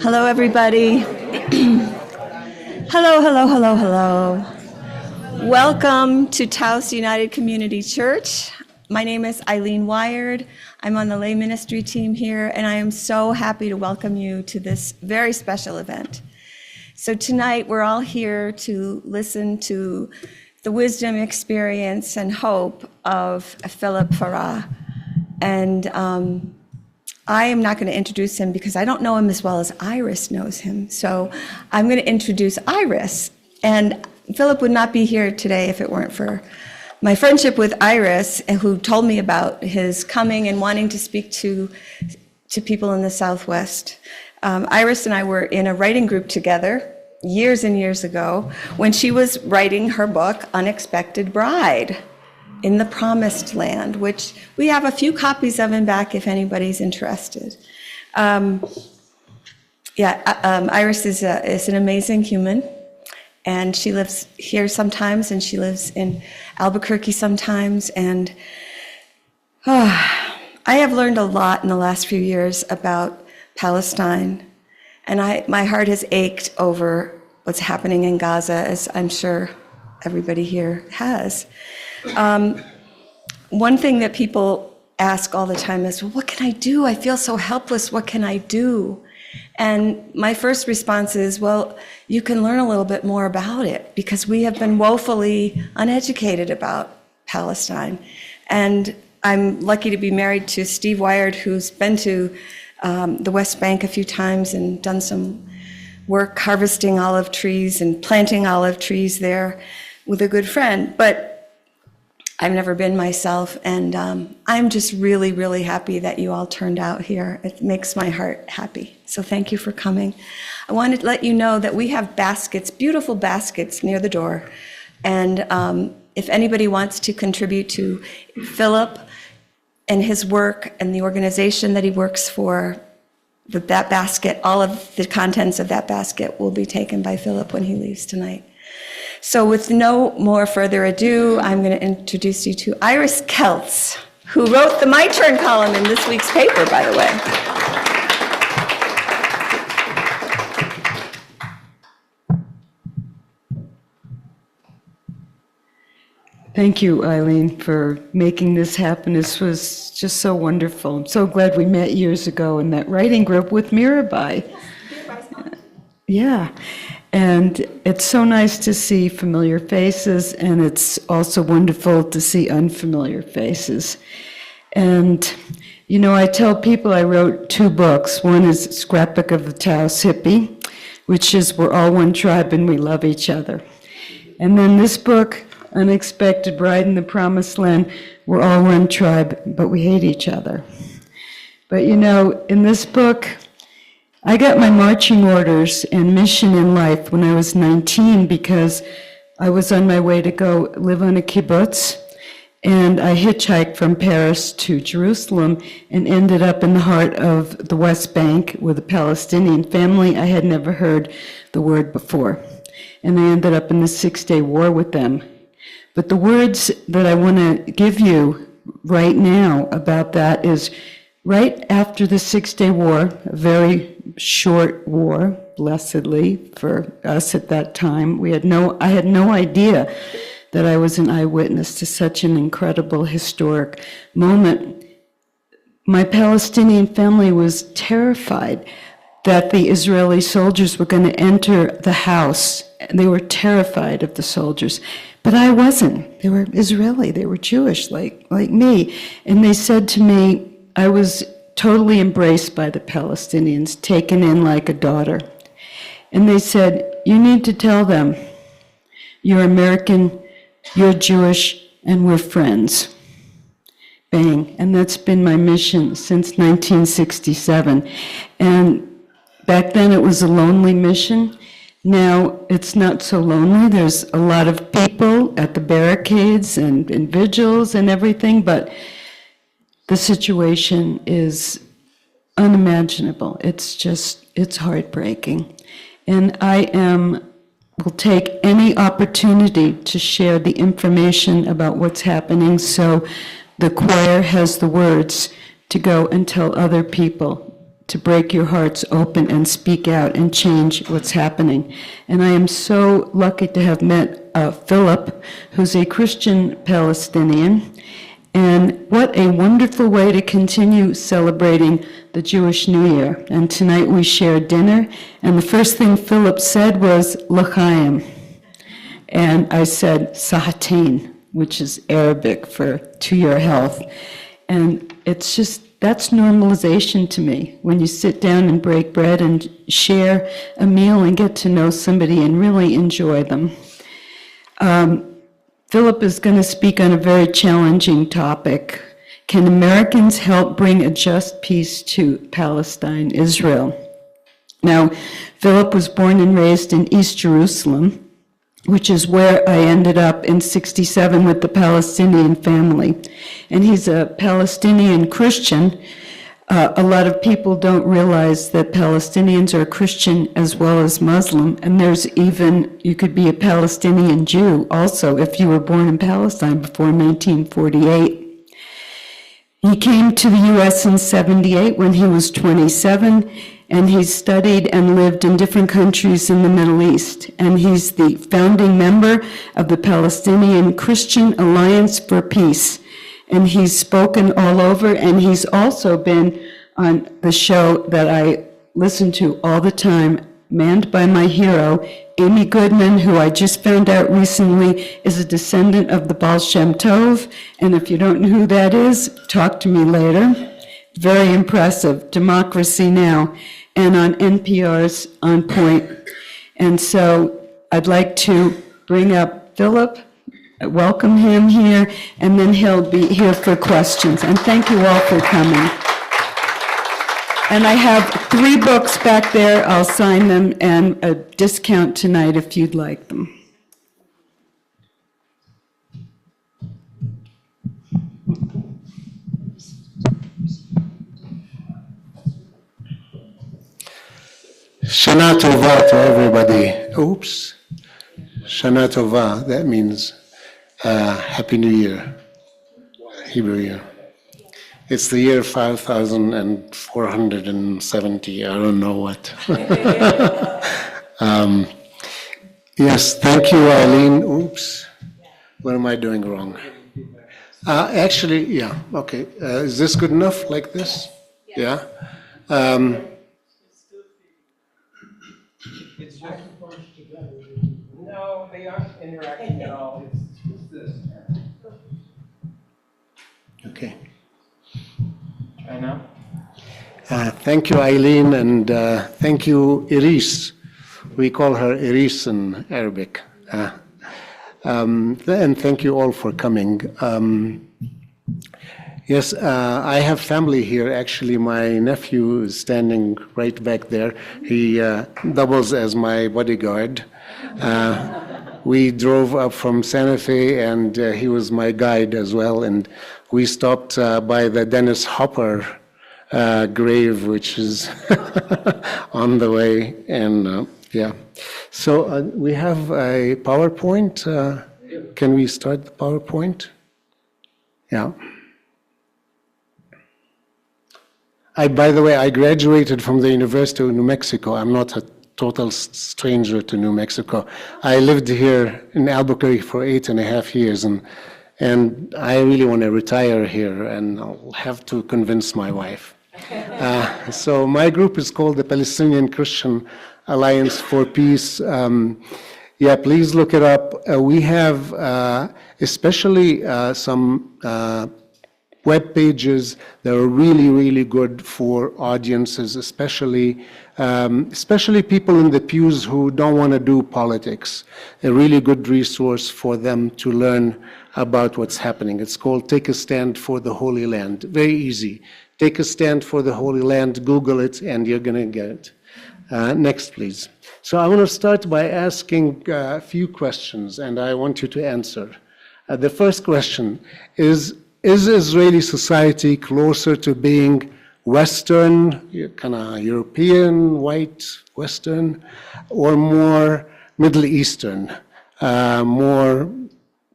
Hello, everybody. Hello, hello, hello, hello. Welcome to Taos United Community Church. My name is Eileen Wired. I'm on the lay ministry team here, and I am so happy to welcome you to this very special event. So tonight, we're all here to listen to the wisdom, experience, and hope of Philip Farah. And I am not going to introduce him because I don't know him as well as Iris knows him. So I'm going to introduce Iris. And Philip would not be here today if it weren't for my friendship with Iris, who told me about his coming and wanting to speak to people in the Southwest. Iris and I were in a writing group together years and years ago when she was writing her book, Unexpected Bride in the Promised Land, which we have a few copies of in back if anybody's interested. Iris is an amazing human, and she lives here sometimes, and she lives in Albuquerque sometimes, and I have learned a lot in the last few years about Palestine, and my heart has ached over what's happening in Gaza, as I'm sure everybody here has. One thing that people ask all the time is, well, what can I do? I feel so helpless. What can I do? And my first response is, well, you can learn a little bit more about it, because we have been woefully uneducated about Palestine. And I'm lucky to be married to Steve Wired, who's been to the West Bank a few times and done some work harvesting olive trees and planting olive trees there with a good friend. But I've never been myself, and I'm just really, really happy that you all turned out here. It makes my heart happy. So thank you for coming. I wanted to let you know that we have baskets, beautiful baskets near the door. And if anybody wants to contribute to Philip and his work and the organization that he works for, that basket, all of the contents of that basket will be taken by Philip when he leaves tonight. So with no more further ado, I'm going to introduce you to Iris Keltz, who wrote the My Turn column in this week's paper, by the way. Thank you, Eileen, for making this happen. This was just so wonderful. I'm so glad we met years ago in that writing group with Mirabai. Yeah. And it's so nice to see familiar faces, and it's also wonderful to see unfamiliar faces. And, you know, I tell people I wrote 2 books. One is Scrapbook of the Taos Hippie, which is We're All One Tribe and We Love Each Other. And then this book, Unexpected Bride in the Promised Land, We're All One Tribe, but we hate each other. But, you know, in this book, I got my marching orders and mission in life when I was 19 because I was on my way to go live on a kibbutz, and I hitchhiked from Paris to Jerusalem and ended up in the heart of the West Bank with a Palestinian family. I had never heard the word before, and I ended up in the 6-day war with them. But the words that I want to give you right now about that is right after the 6-day war, a very short war, blessedly for us at that time. I had no idea that I was an eyewitness to such an incredible historic moment. My Palestinian family was terrified that the Israeli soldiers were going to enter the house. They were terrified of the soldiers. But I wasn't. They were Israeli. They were Jewish, like me. And they said to me, I was totally embraced by the Palestinians, taken in like a daughter. And they said, you need to tell them, you're American, you're Jewish, and we're friends. Bang. And that's been my mission since 1967. And back then it was a lonely mission. Now it's not so lonely. There's a lot of people at the barricades and vigils and everything, but the situation is unimaginable. It's heartbreaking. And I will take any opportunity to share the information about what's happening so the choir has the words to go and tell other people to break your hearts open and speak out and change what's happening. And I am so lucky to have met Philip, who's a Christian Palestinian. And what a wonderful way to continue celebrating the Jewish New Year. And tonight we shared dinner, and the first thing Philip said was, L'chaim. And I said, Sahatain, which is Arabic for to your health. And it's just, that's normalization to me, when you sit down and break bread and share a meal and get to know somebody and really enjoy them. Philip is going to speak on a very challenging topic. Can Americans help bring a just peace to Palestine, Israel? Now, Philip was born and raised in East Jerusalem, which is where I ended up in '67 with the Palestinian family. And he's a Palestinian Christian. A lot of people don't realize that Palestinians are Christian as well as Muslim, and there's even, you could be a Palestinian Jew also if you were born in Palestine before 1948. He came to the U.S. in '78 when he was 27, and he's studied and lived in different countries in the Middle East. And he's the founding member of the Palestinian Christian Alliance for Peace. And he's spoken all over, and he's also been on the show that I listen to all the time, manned by my hero, Amy Goodman, who I just found out recently is a descendant of the Baal Shem Tov. And if you don't know who that is, talk to me later. Very impressive. Democracy Now! And on NPR's On Point. And so I'd like to bring up Philip, welcome him here, and then he'll be here for questions. And thank you all for coming. And I have 3 books back there. I'll sign them, and a discount tonight if you'd like them. Shana Tova to everybody. Oops. Shana Tova, that means Happy New Year, Hebrew year. It's the year 5,470, I don't know what. Yes, thank you, Eileen. Oops. What am I doing wrong? Actually, yeah, okay. Is this good enough, like this? Yeah? It's just no, they aren't interacting at all. It's just this. Okay. Try now. Thank you, Eileen, and thank you, Iris. We call her Iris in Arabic. And thank you all for coming. Yes, I have family here. Actually, my nephew is standing right back there. He doubles as my bodyguard. We drove up from Santa Fe, and he was my guide as well. And we stopped by the Dennis Hopper grave, which is on the way. And yeah, so we have a PowerPoint. Can we start the PowerPoint? Yeah. By the way, I graduated from the University of New Mexico. I'm not a total stranger to New Mexico. I lived here in Albuquerque for 8.5 years, and I really want to retire here, and I'll have to convince my wife. So my group is called the Palestinian Christian Alliance for Peace. Yeah, please look it up. We have especially some web pages that are really, really good for audiences, especially people in the pews who don't want to do politics. A really good resource for them to learn about what's happening. It's called Take a Stand for the Holy Land. Very easy. Take a Stand for the Holy Land, Google it, and you're going to get it. Next, please. So I want to start by asking a few questions, and I want you to answer. The first question is Israeli society closer to being Western, kind of European, white, Western, or more Middle Eastern, more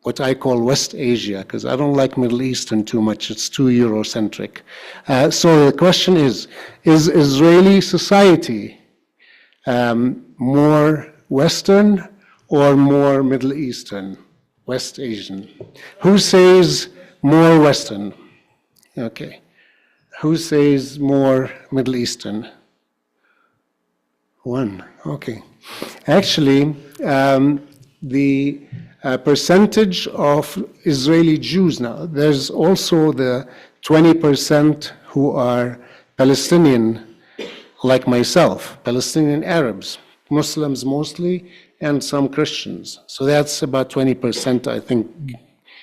what I call West Asia, because I don't like Middle Eastern too much. It's too Eurocentric. So the question is Israeli society more Western or more Middle Eastern, West Asian? Who says more Western? Okay. Who says more Middle Eastern? One. Okay. Actually, the percentage of Israeli Jews now, there's also the 20% who are Palestinian, like myself, Palestinian Arabs, Muslims mostly, and some Christians. So that's about 20%, I think,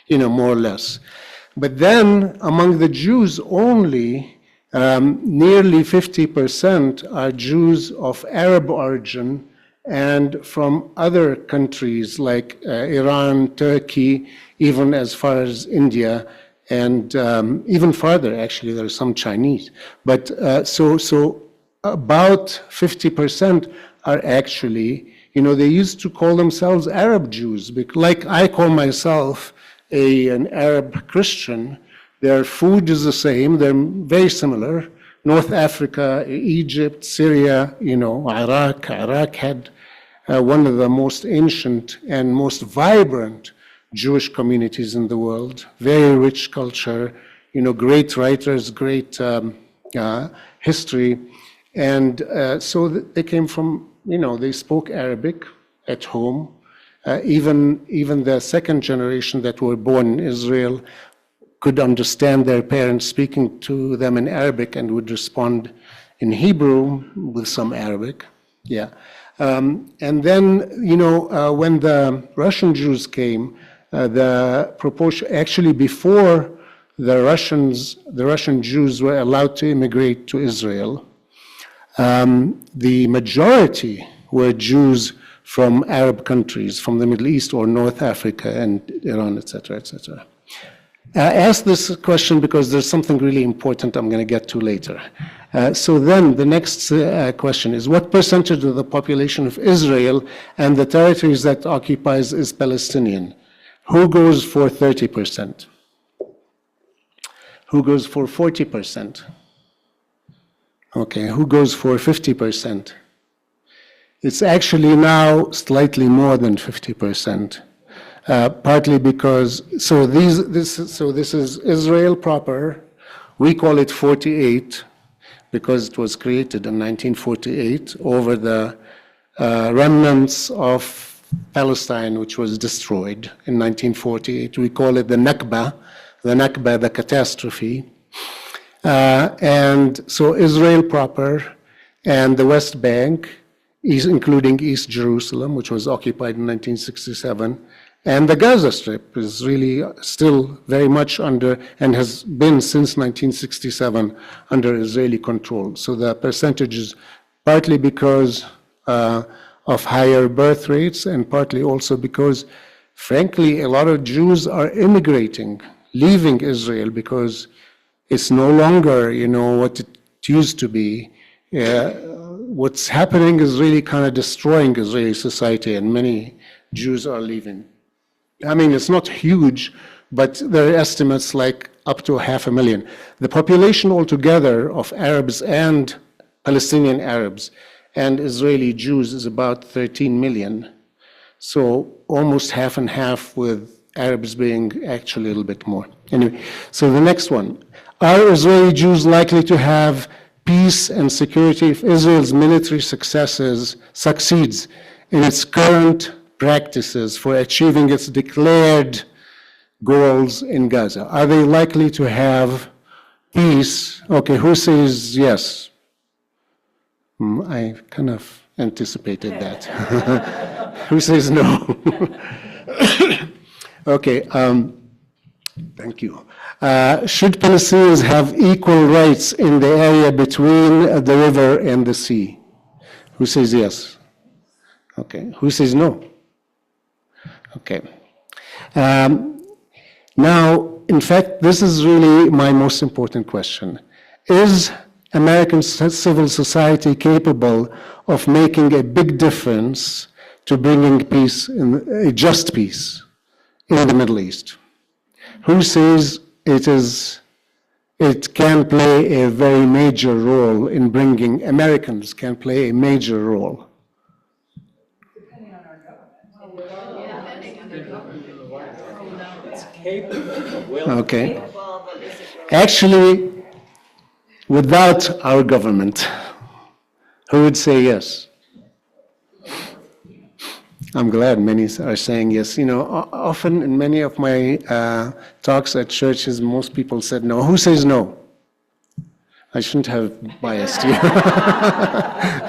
more or less. But then among the Jews only, nearly 50% are Jews of Arab origin and from other countries like Iran, Turkey, even as far as India, and even farther, actually, there are some Chinese. But so about 50% are actually, they used to call themselves Arab Jews, like I call myself an Arab Christian. Their food is the same, they're very similar. North Africa, Egypt, Syria, Iraq. Iraq had one of the most ancient and most vibrant Jewish communities in the world. Very rich culture, great writers, great history. And so they came from, they spoke Arabic at home. Even the second generation that were born in Israel could understand their parents speaking to them in Arabic and would respond in Hebrew with some Arabic. Yeah. And then, when the Russian Jews came, the proportion, actually before the Russian Jews were allowed to immigrate to Israel, the majority were Jews from Arab countries, from the Middle East or North Africa and Iran, etc., etc. I asked this question because there's something really important I'm going to get to later. So then the next question is, what percentage of the population of Israel and the territories that occupies is Palestinian? Who goes for 30%? Who goes for 40%? Okay, who goes for 50%? It's actually now slightly more than 50%. Partly because, this is Israel proper. We call it 48 because it was created in 1948 over the remnants of Palestine, which was destroyed in 1948. We call it the Nakba, the catastrophe. And so Israel proper and the West Bank, including East Jerusalem, which was occupied in 1967, and the Gaza Strip is really still very much under, and has been since 1967, under Israeli control. So the percentage is partly because of higher birth rates, and partly also because, frankly, a lot of Jews are immigrating, leaving Israel, because it's no longer, what it used to be. What's happening is really kind of destroying Israeli society, and many Jews are leaving. I mean, it's not huge, but there are estimates like up to 500,000. The population altogether of Arabs and Palestinian Arabs and Israeli Jews is about 13 million. So almost half and half, with Arabs being actually a little bit more. Anyway, so the next one. Are Israeli Jews likely to have peace and security if Israel's military succeeds in its current practices for achieving its declared goals in Gaza? Are they likely to have peace? Okay, who says yes? I kind of anticipated that. Who says no? Okay, thank you. Should Palestinians have equal rights in the area between the river and the sea? Who says yes? Okay, who says no? Okay. Now, in fact, this is really my most important question. Is American civil society capable of making a big difference to bringing peace, a just peace, in the Middle East? Who says it can play a very major role in bringing, Americans can play a major role? Okay. Actually, without our government, who would say yes? I'm glad many are saying yes. You know, often in many of my talks at churches, most people said no. Who says no? I shouldn't have biased you.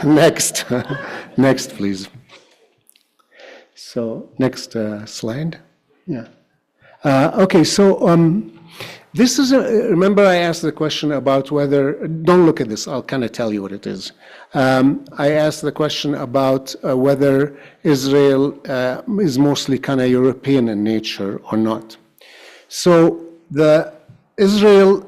Next. Next, please. So, next slide. Yeah. Okay, so this is, remember I asked the question about whether, don't look at this, I'll kind of tell you what it is. I asked the question about whether Israel is mostly kind of European in nature or not. So the Israel,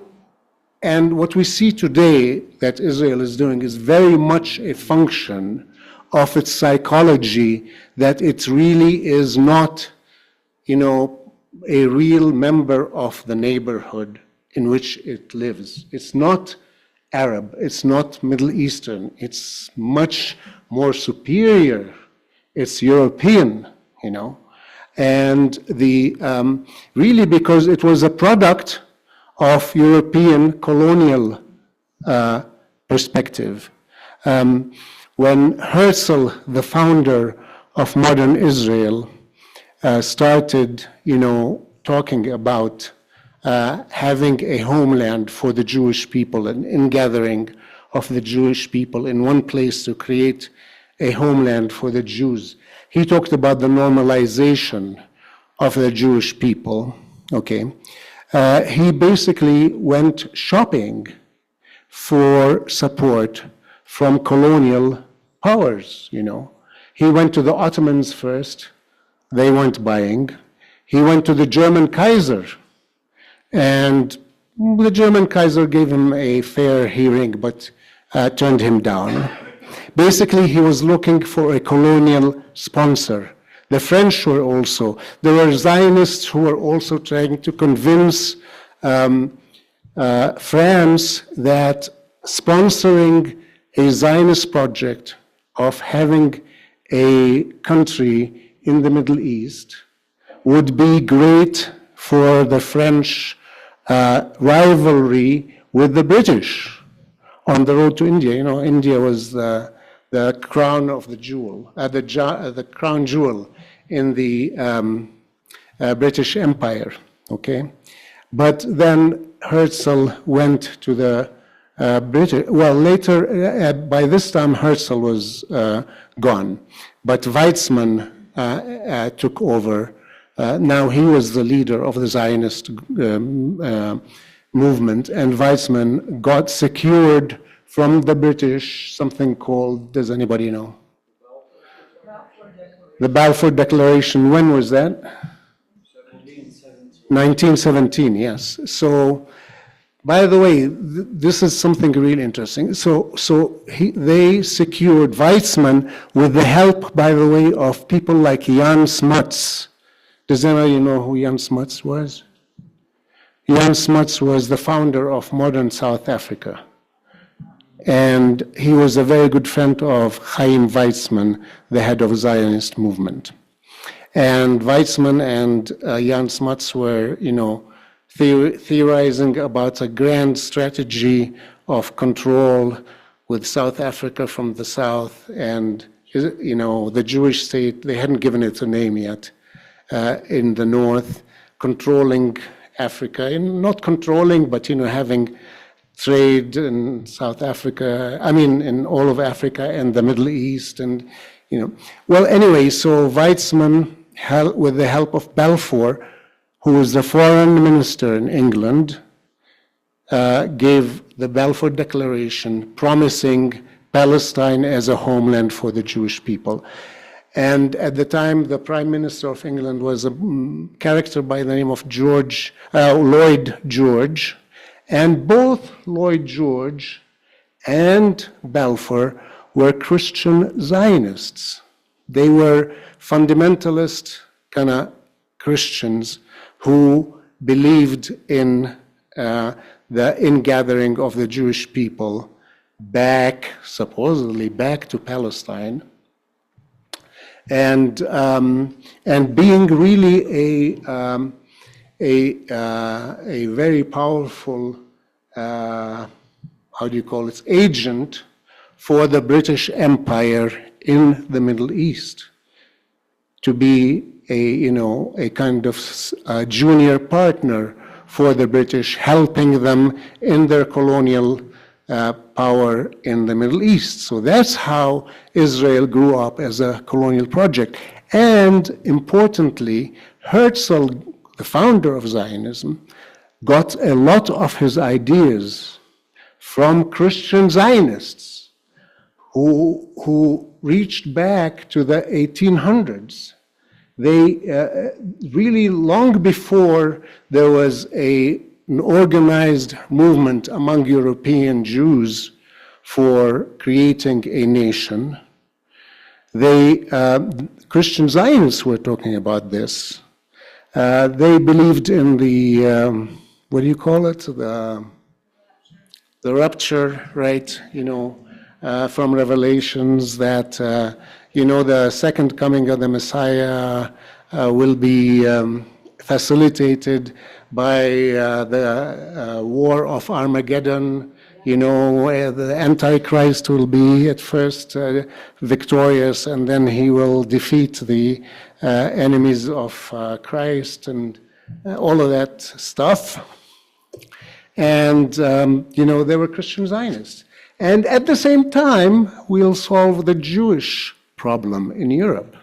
and what we see today that Israel is doing is very much a function of its psychology, that it really is not, you know, a real member of the neighborhood in which it lives. It's not Arab, it's not Middle Eastern, it's much more superior. It's European, you know, and the really because it was a product of European colonial perspective. When Herzl, the founder of modern Israel, started, you know, talking about having a homeland for the Jewish people and ingathering of the Jewish people in one place to create a homeland for the Jews. He talked about the normalization of the Jewish people, okay? He basically went shopping for support from colonial powers, you know. He went to the Ottomans first. They weren't buying. He went to the German Kaiser, and the German Kaiser gave him a fair hearing, but turned him down. Basically, he was looking for a colonial sponsor. The French were also. There were Zionists who were also trying to convince France that sponsoring a Zionist project of having a country in the Middle East would be great for the French rivalry with the British on the road to India. You know, India was the crown of the jewel, the crown jewel in the British Empire, okay? But then Herzl went to the British, well, later, by this time Herzl was gone, but Weizmann took over. Now he was the leader of the Zionist movement, and Weizmann got secured from the British something called, does anybody know? The Balfour Declaration. When was that? 1917, yes. So, by the way, this is something really interesting. They secured Weizmann with the help, by the way, of people like Jan Smuts. Does anybody know who Jan Smuts was? Jan Smuts was the founder of modern South Africa. And he was a very good friend of Chaim Weizmann, the head of the Zionist movement. And Weizmann and Jan Smuts were, you know, theorizing about a grand strategy of control with South Africa from the south, and, you know, the Jewish state, they hadn't given it a name yet, in the north, controlling Africa, and not controlling, but, you know, having trade in South Africa, I mean, in all of Africa and the Middle East, and, you know. Well, anyway, so Weizmann, with the help of Balfour, who was the foreign minister in England, gave the Balfour Declaration promising Palestine as a homeland for the Jewish people. And at the time, the Prime Minister of England was a character by the name of Lloyd George. And both Lloyd George and Balfour were Christian Zionists. They were fundamentalist, kind of Christians who believed in the ingathering of the Jewish people back, supposedly back to Palestine, and being really a very powerful, how do you call it, agent for the British Empire in the Middle East, to be a kind of junior partner for the British, helping them in their colonial power in the Middle East. So that's how Israel grew up as a colonial project. And importantly, Herzl, the founder of Zionism, got a lot of his ideas from Christian Zionists who reached back to the 1800s. They really, long before there was an organized movement among European Jews for creating a nation, Christian Zionists were talking about this. They believed in the, what do you call it? The rapture, right? From Revelations, that, the second coming of the Messiah will be facilitated by the war of Armageddon. The Antichrist will be at first victorious, and then he will defeat the enemies of Christ and all of that stuff. And, they were Christian Zionists. And at the same time, we'll solve the Jewish problem in Europe.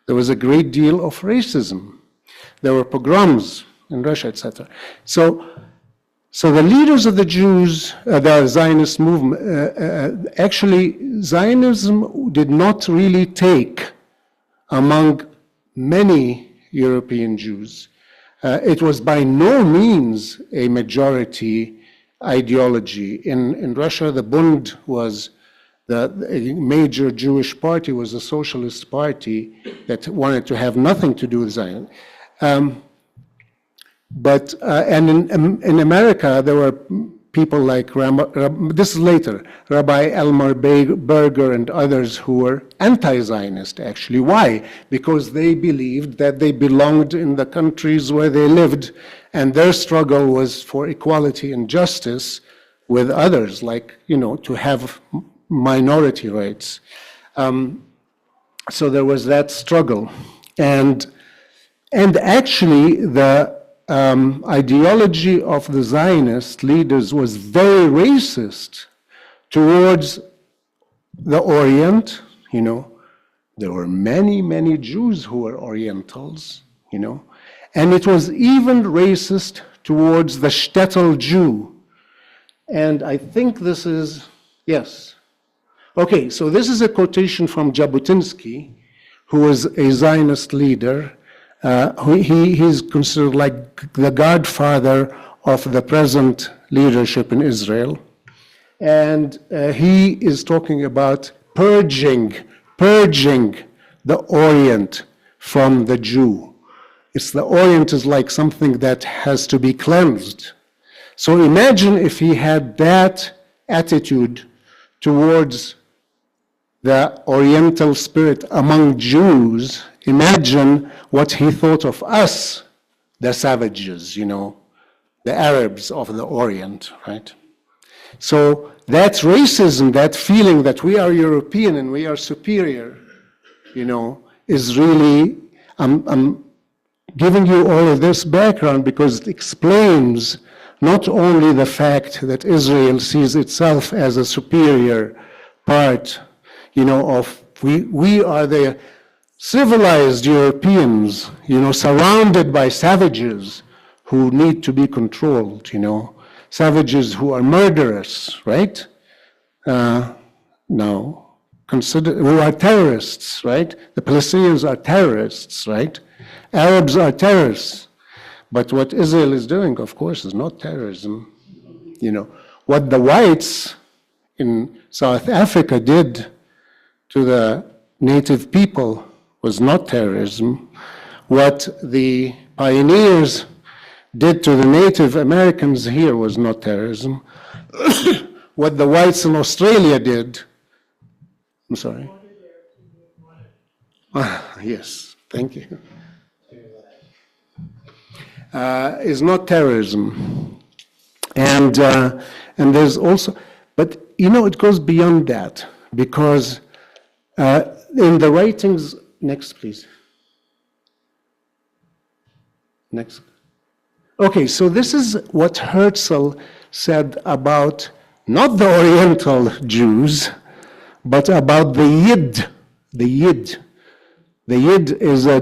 There was a great deal of racism. There were pogroms in Russia, etc. So the leaders of the Jews, the Zionist movement, actually Zionism did not really take among many European Jews. It was by no means a majority ideology. In Russia, the Bund was a major Jewish party, was a socialist party that wanted to have nothing to do with Zion. But in America, there were people like, this is later, Rabbi Elmer Berger and others who were anti-Zionist, actually. Why? Because they believed that they belonged in the countries where they lived, and their struggle was for equality and justice with others, like, to have minority rights. So there was that struggle. And actually, the ideology of the Zionist leaders was very racist towards the Orient. There were many, many Jews who were Orientals, and it was even racist towards the shtetl Jew. And I think this is, yes. Okay, so this is a quotation from Jabotinsky, who was a Zionist leader. He's considered like the godfather of the present leadership in Israel. And he is talking about purging the Orient from the Jew. The Orient is like something that has to be cleansed. So imagine if he had that attitude towards the Oriental spirit among Jews. Imagine what he thought of us, the savages, the Arabs of the Orient, right? So that racism, that feeling that we are European and we are superior, is really, I'm giving you all of this background because it explains not only the fact that Israel sees itself as a superior part, of we are the civilized Europeans, surrounded by savages who need to be controlled, savages who are murderous, right? No. Who are terrorists, right? The Palestinians are terrorists, right? Arabs are terrorists. But what Israel is doing, of course, is not terrorism. What the whites in South Africa did to the native people was not terrorism. What the pioneers did to the Native Americans here was not terrorism. What the whites in Australia did, I'm sorry. Yes, thank you. Is not terrorism. And there's also, but you know, it goes beyond that, because in the writings, next please. Next. Okay, so this is what Herzl said about not the Oriental Jews, but about the Yid. The Yid. The Yid is a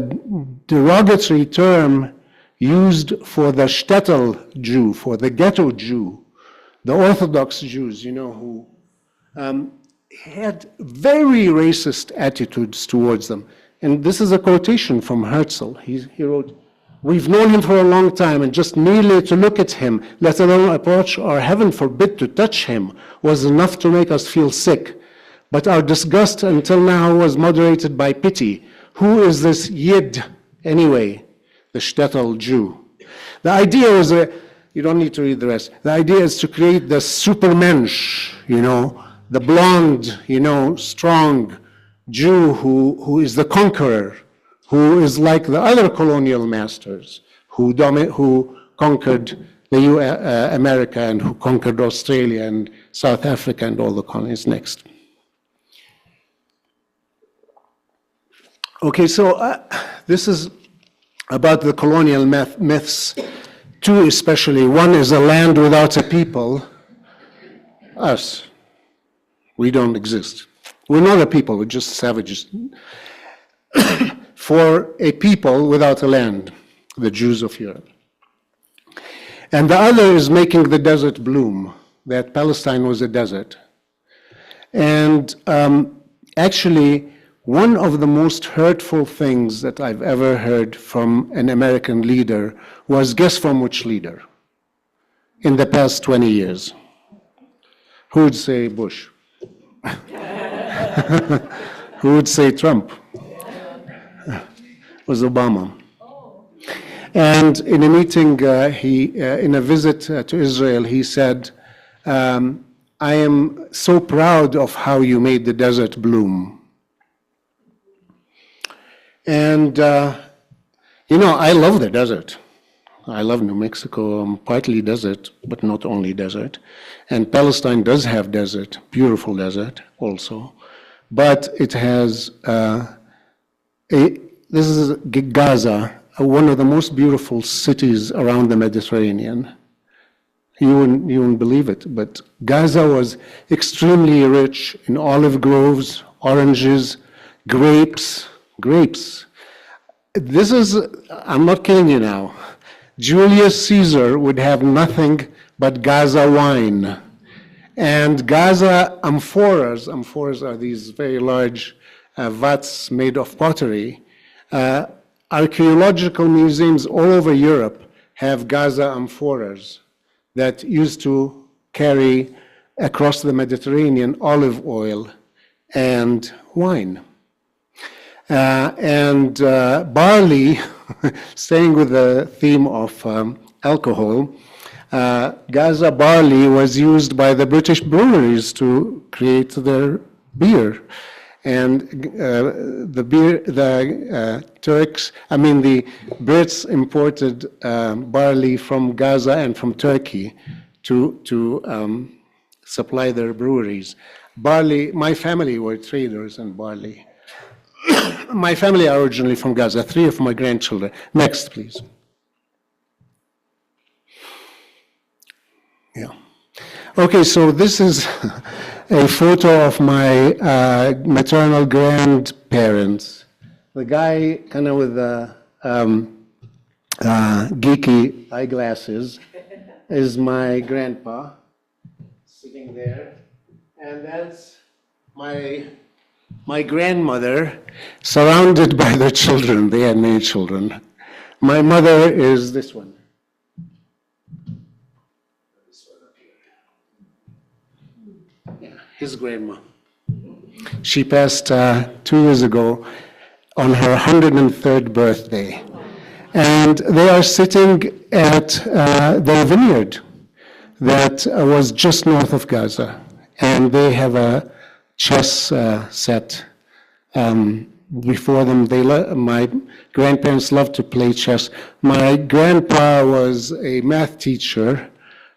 derogatory term used for the shtetl Jew, for the ghetto Jew, the Orthodox Jews, you know, who had very racist attitudes towards them. And this is a quotation from Herzl. He wrote, "We've known him for a long time, and just merely to look at him, let alone approach or heaven forbid to touch him, was enough to make us feel sick. But our disgust until now was moderated by pity. Who is this Yid anyway? The shtetl Jew." The idea was, you don't need to read the rest. The idea is to create the supermensch, you know, the blonde, you know, strong Jew who is the conqueror, who is like the other colonial masters who conquered America and who conquered Australia and South Africa and all the colonies next. Okay, so this is about the colonial myths, two especially. One is a land without a people. Us. We don't exist. We're not a people, we're just savages. For a people without a land, the Jews of Europe. And the other is making the desert bloom, that Palestine was a desert. And actually, one of the most hurtful things that I've ever heard from an American leader was, guess from which leader? In the past 20 years. Who would say Bush? Who would say Trump? It was Obama. And in a meeting, in a visit to Israel, he said, "I am so proud of how you made the desert bloom." And, you know, I love the desert. I love New Mexico. I'm partly desert, but not only desert. And Palestine does have desert, beautiful desert also. But it has, this is Gaza, one of the most beautiful cities around the Mediterranean. You wouldn't believe it, but Gaza was extremely rich in olive groves, oranges, grapes. This is, I'm not kidding you now. Julius Caesar would have nothing but Gaza wine. And Gaza amphoras are these very large vats made of pottery. Archaeological museums all over Europe have Gaza amphoras that used to carry across the Mediterranean olive oil and wine. And barley, staying with the theme of alcohol, Gaza barley was used by the British breweries to create their beer. And the Brits imported barley from Gaza and from Turkey to supply their breweries. Barley, my family were traders in barley. My family are originally from Gaza, 3 of my grandchildren. Next, please. Yeah. Okay, so this is a photo of my maternal grandparents. The guy kind of with the geeky eyeglasses is my grandpa, sitting there. And that's my grandmother, surrounded by their children. They had many children. My mother is this one. Yeah, his grandma. She passed 2 years ago on her 103rd birthday. And they are sitting at their vineyard that was just north of Gaza. And they have a chess set before them. My grandparents loved to play chess. My grandpa was a math teacher,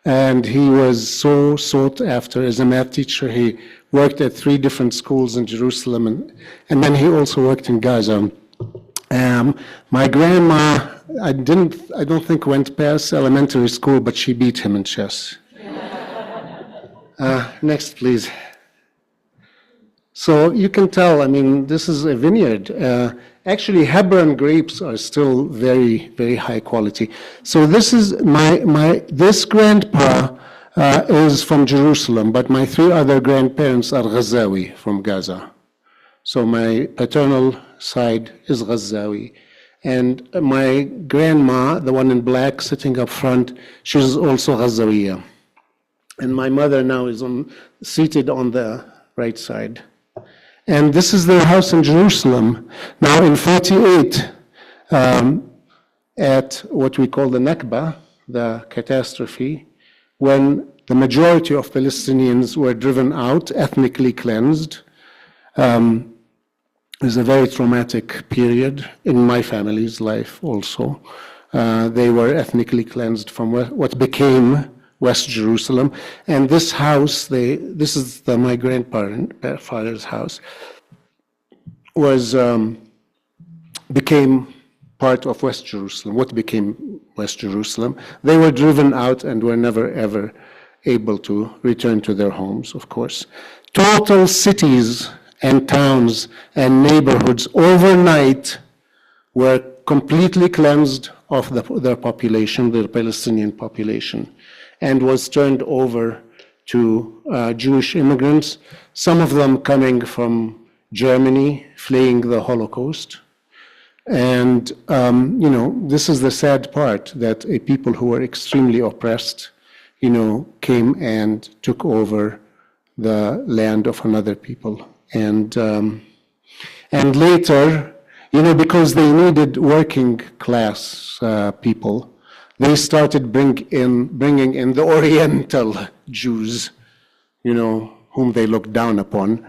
and he was so sought after as a math teacher. He worked at 3 different schools in Jerusalem, and then he also worked in Gaza. My grandma, I don't think went past elementary school, but she beat him in chess. Next, please. So you can tell, I mean, this is a vineyard. Actually, Hebron grapes are still very, very high quality. So this is this grandpa is from Jerusalem, but my 3 other grandparents are Ghazawi from Gaza. So my paternal side is Ghazawi. And my grandma, the one in black sitting up front, she's also Ghazawiya. And my mother now is seated on the right side. And this is their house in Jerusalem. Now in 48, at what we call the Nakba, the catastrophe, when the majority of Palestinians were driven out, ethnically cleansed, it was a very traumatic period in my family's life also. They were ethnically cleansed from what became West Jerusalem. And this house, this is my grandfather's house, became part of West Jerusalem. What became West Jerusalem? They were driven out and were never, ever able to return to their homes, of course. Total cities and towns and neighborhoods overnight were completely cleansed of their population, the Palestinian population, and was turned over to Jewish immigrants, some of them coming from Germany, fleeing the Holocaust. And, this is the sad part, that a people who were extremely oppressed, came and took over the land of another people. And later, because they needed working class people, they started bringing in the Oriental Jews, whom they looked down upon,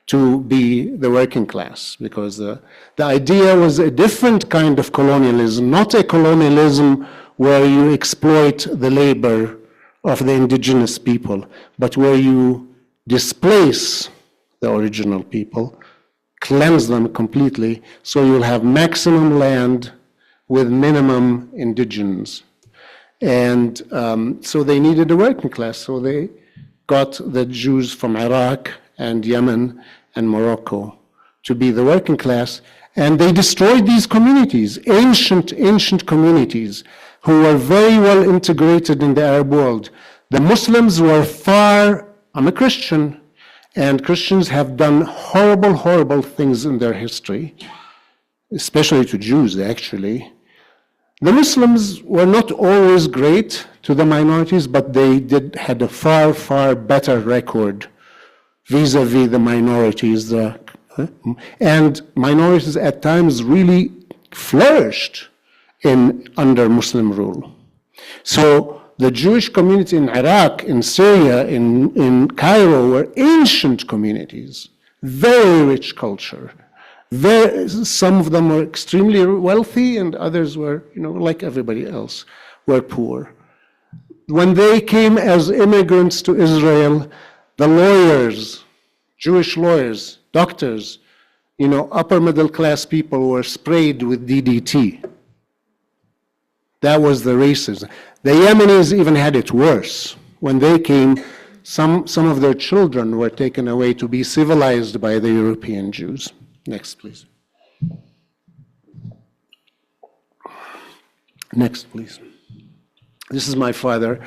to be the working class, because the idea was a different kind of colonialism, not a colonialism where you exploit the labor of the indigenous people, but where you displace the original people, cleanse them completely, so you'll have maximum land with minimum indigens. And so they needed a working class, so they got the Jews from Iraq and Yemen and Morocco to be the working class, and they destroyed these communities, ancient communities, who were very well integrated in the Arab world. The Muslims were I'm a Christian, and Christians have done horrible, horrible things in their history, especially to Jews, actually. The Muslims were not always great to the minorities, but they had a far, far better record vis-a-vis the minorities. And minorities at times really flourished under Muslim rule. So the Jewish community in Iraq, in Syria, in Cairo were ancient communities, very rich culture. Some of them were extremely wealthy, and others were, like everybody else, were poor. When they came as immigrants to Israel, the lawyers, Jewish lawyers, doctors, upper middle class people were sprayed with DDT. That was the racism. The Yemenis even had it worse. When they came, some of their children were taken away to be civilized by the European Jews. Next, please. Next, please. This is my father.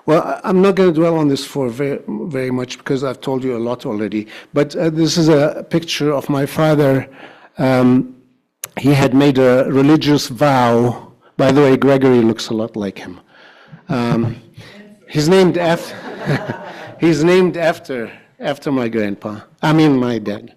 Well, I'm not going to dwell on this for very, very much because I've told you a lot already. But this is a picture of my father. He had made a religious vow. By the way, Gregory looks a lot like him. He's named after my grandpa. My dad.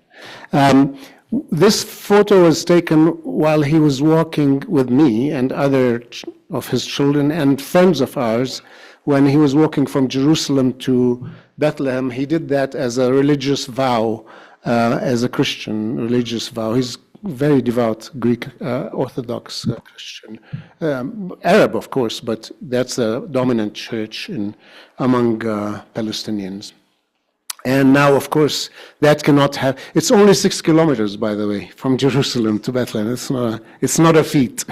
This photo was taken while he was walking with me and other of his children and friends of ours when he was walking from Jerusalem to Bethlehem. He did that as a religious vow, as a Christian religious vow. He's very devout Greek Orthodox Christian, Arab of course, but that's a dominant church among Palestinians. And now, of course, that cannot have. It's only 6 kilometers, by the way, from Jerusalem to Bethlehem. It's not a feat,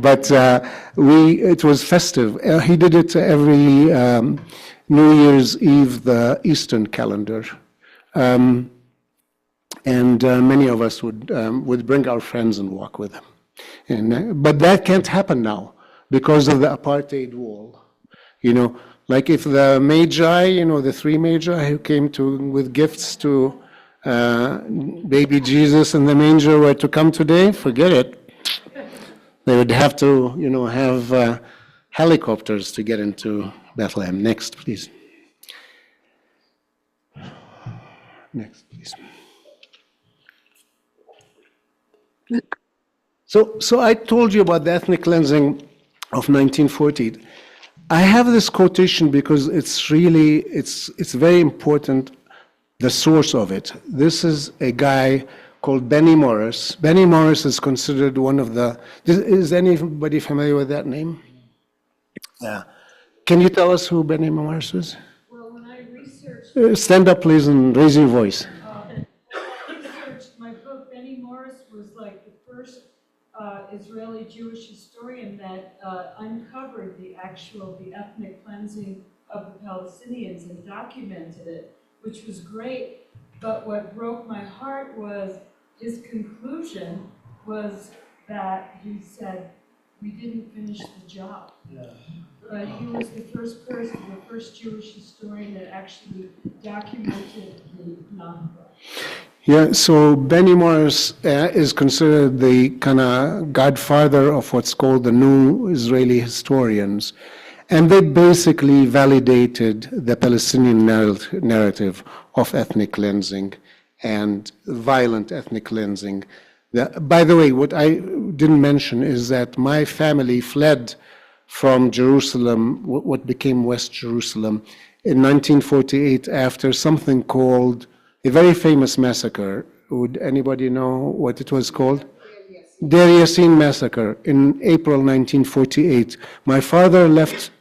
but it was festive. He did it every New Year's Eve, the Eastern calendar, and many of us would bring our friends and walk with him. But that can't happen now because of the apartheid wall, Like if the Magi, the 3 Magi who came with gifts to baby Jesus in the manger were to come today, forget it. They would have to, have helicopters to get into Bethlehem. Next, please. Next, please. So I told you about the ethnic cleansing of 1948. I have this quotation because it's very important, the source of it. This is a guy called Benny Morris. Benny Morris is considered one of the, is anybody familiar with that name? Yeah. Can you tell us who Benny Morris is? Well, when I researched, Stand up, please, and raise your voice. my book, Benny Morris was like the first Israeli Jewish historian that uncovered the ethnic cleansing of the Palestinians and documented it, which was great. But what broke my heart was his conclusion was that he said, we didn't finish the job. Yeah. But he was the first Jewish historian that actually documented the Nakba. Yeah, so Benny Morris is considered the kind of godfather of what's called the new Israeli historians. And they basically validated the Palestinian narrative of ethnic cleansing and violent ethnic cleansing. By the way, what I didn't mention is that my family fled from Jerusalem, what became West Jerusalem, in 1948 after something called a very famous massacre. Would anybody know what it was called? Deir Yassin massacre in April 1948. My father left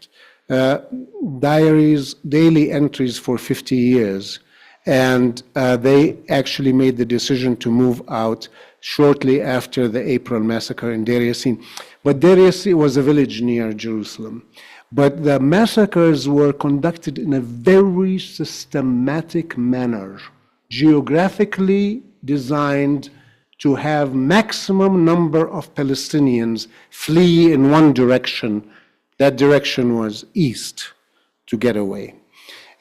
diaries, daily entries for 50 years, and they actually made the decision to move out shortly after the April massacre in Deir Yassin. But Deir Yassin was a village near Jerusalem. But the massacres were conducted in a very systematic manner, geographically designed to have maximum number of Palestinians flee in one direction. That direction was east to get away.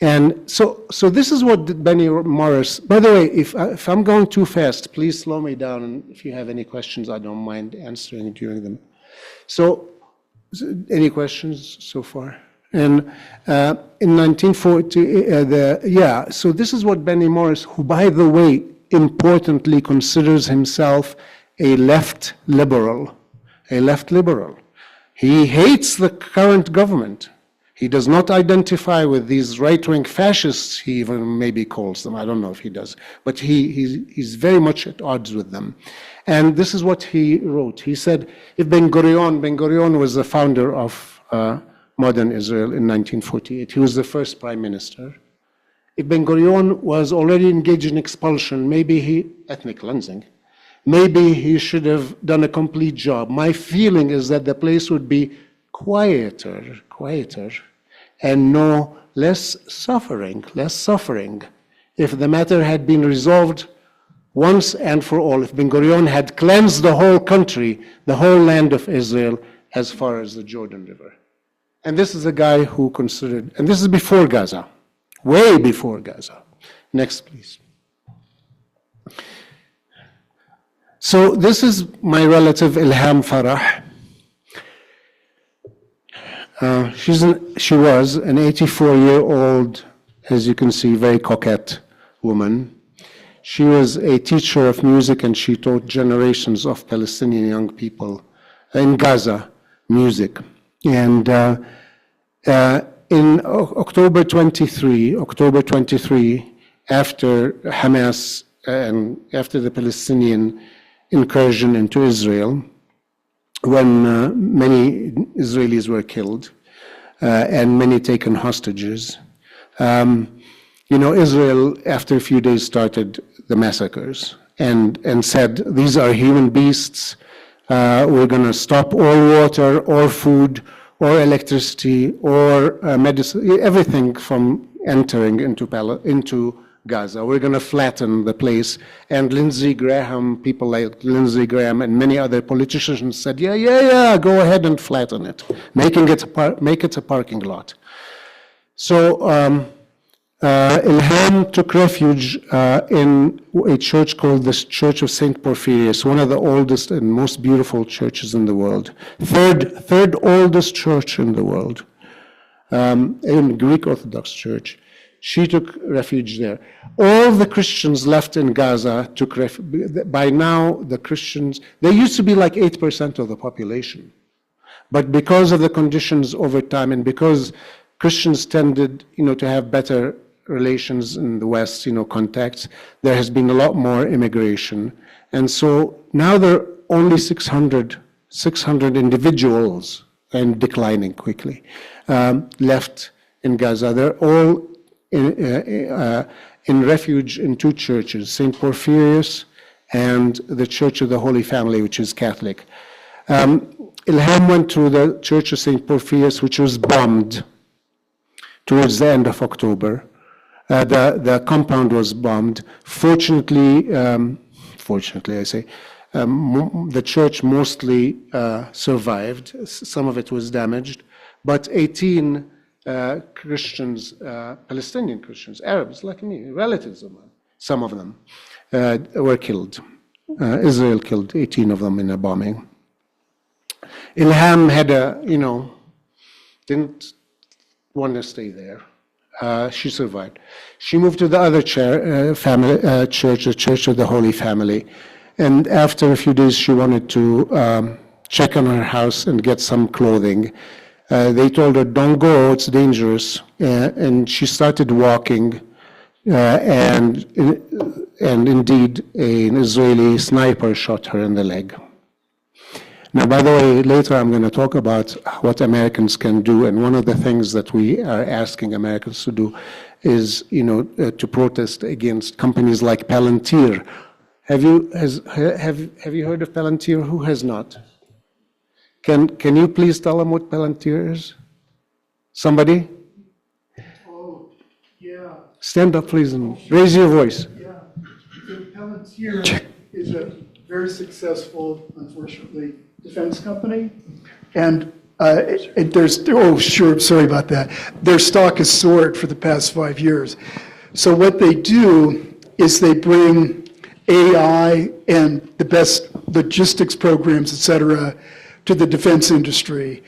And so this is what Benny Morris, by the way, if I'm going too fast, please slow me down, and if you have any questions, I don't mind answering during them. So, any questions so far? And in 1940, so this is what Benny Morris, who, by the way, importantly considers himself a left liberal. He hates the current government. He does not identify with these right-wing fascists, he even maybe calls them. I don't know if he does. But he's very much at odds with them. And this is what he wrote. He said, if Ben Gurion was the founder of modern Israel in 1948. He was the first prime minister. If Ben Gurion was already engaged in expulsion, ethnic cleansing, maybe he should have done a complete job. My feeling is that the place would be quieter, and less suffering, if the matter had been resolved once and for all, if Ben Gurion had cleansed the whole country, the whole land of Israel, as far as the Jordan River. And this is a guy who considered, and this is before Gaza, way before Gaza. Next, please. So this is my relative Ilham Farah. She was an 84-year-old, as you can see, very coquette woman. she was a teacher of music, and she taught generations of Palestinian young people in Gaza music. And in October 23, after Hamas and after the Palestinian incursion into Israel, when many Israelis were killed and many taken hostages, Israel, after a few days, started the massacres and said, these are human beasts. We're going to stop all water or food or electricity or medicine, everything from entering into Gaza. We're going to flatten the place. And Lindsey Graham, people like Lindsey Graham and many other politicians said, yeah, go ahead and flatten it, make it a parking lot. So Ilham took refuge in a church called the Church of St. Porphyrius, one of the oldest and most beautiful churches in the world. Third oldest church in the world, in Greek Orthodox Church. She took refuge there. All the Christians left in Gaza took refuge. By now, the Christians, they used to be like 8% of the population. But because of the conditions over time, and because Christians tended, to have better relations in the West, contacts, there has been a lot more immigration. And so now there are only 600 individuals, and declining quickly, left in Gaza. They're all in refuge in two churches, St. Porphyrius and the Church of the Holy Family, which is Catholic. Ilham went to the Church of St. Porphyrius, which was bombed towards the end of October. The compound was bombed. Fortunately, I say, the church mostly survived. Some of it was damaged, but 18 Christians, Palestinian Christians, Arabs like me, relatives of mine, some of them, were killed. Israel killed 18 of them in a bombing. Ilham had didn't want to stay there. She survived. She moved to the other church, the Church of the Holy Family. And after a few days, she wanted to check on her house and get some clothing. They told her, don't go, it's dangerous. And she started walking, and indeed, an Israeli sniper shot her in the leg. Now, by the way, later I'm going to talk about what Americans can do, and one of the things that we are asking Americans to do is, to protest against companies like Palantir. Have you heard of Palantir? Who has not? Can you please tell them what Palantir is? Somebody? Oh, yeah. Stand up, please, and raise your voice. Yeah. So Palantir is a very successful, unfortunately, defense company. And sorry about that. Their stock has soared for the past 5 years. So what they do is they bring AI and the best logistics programs, et cetera, to the defense industry.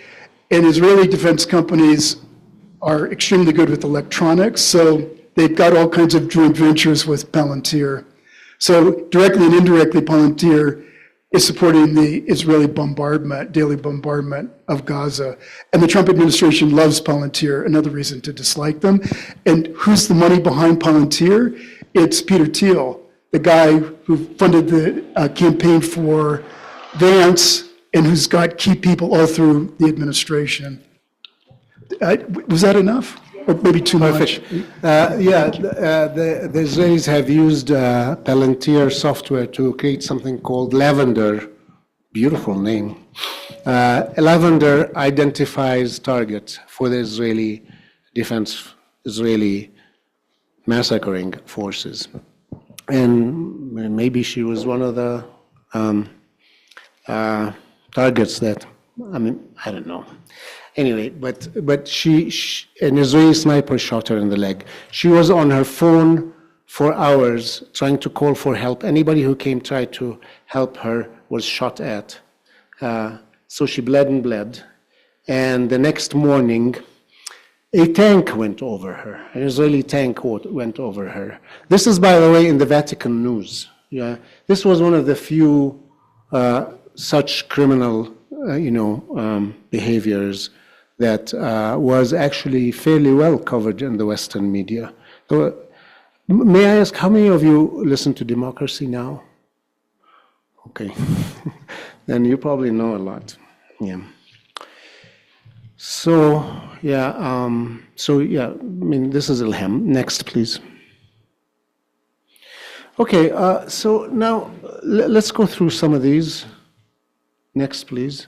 And Israeli defense companies are extremely good with electronics, so they've got all kinds of joint ventures with Palantir. So directly and indirectly, Palantir is supporting the Israeli daily bombardment of Gaza. And the Trump administration loves Palantir, another reason to dislike them. And who's the money behind Palantir? It's Peter Thiel, the guy who funded the campaign for Vance, and who's got key people all through the administration. Was that enough? Or maybe too much? The Israelis have used Palantir software to create something called Lavender. Beautiful name. Lavender identifies targets for the Israeli Israeli massacring forces. And maybe she was one of the targets that, I don't know. Anyway, but an Israeli sniper shot her in the leg. She was on her phone for hours trying to call for help. Anybody who came tried to help her was shot at. So she bled and bled. And the next morning, a tank went over her. An Israeli tank went over her. This is, by the way, in the Vatican news. Yeah, this was one of the few such criminal, behaviors that was actually fairly well covered in the Western media. So, may I ask, how many of you listen to Democracy Now? Okay, then you probably know a lot. Yeah. So yeah, I mean, this is Ilham. Next, please. Okay, so now let's go through some of these. Next, please.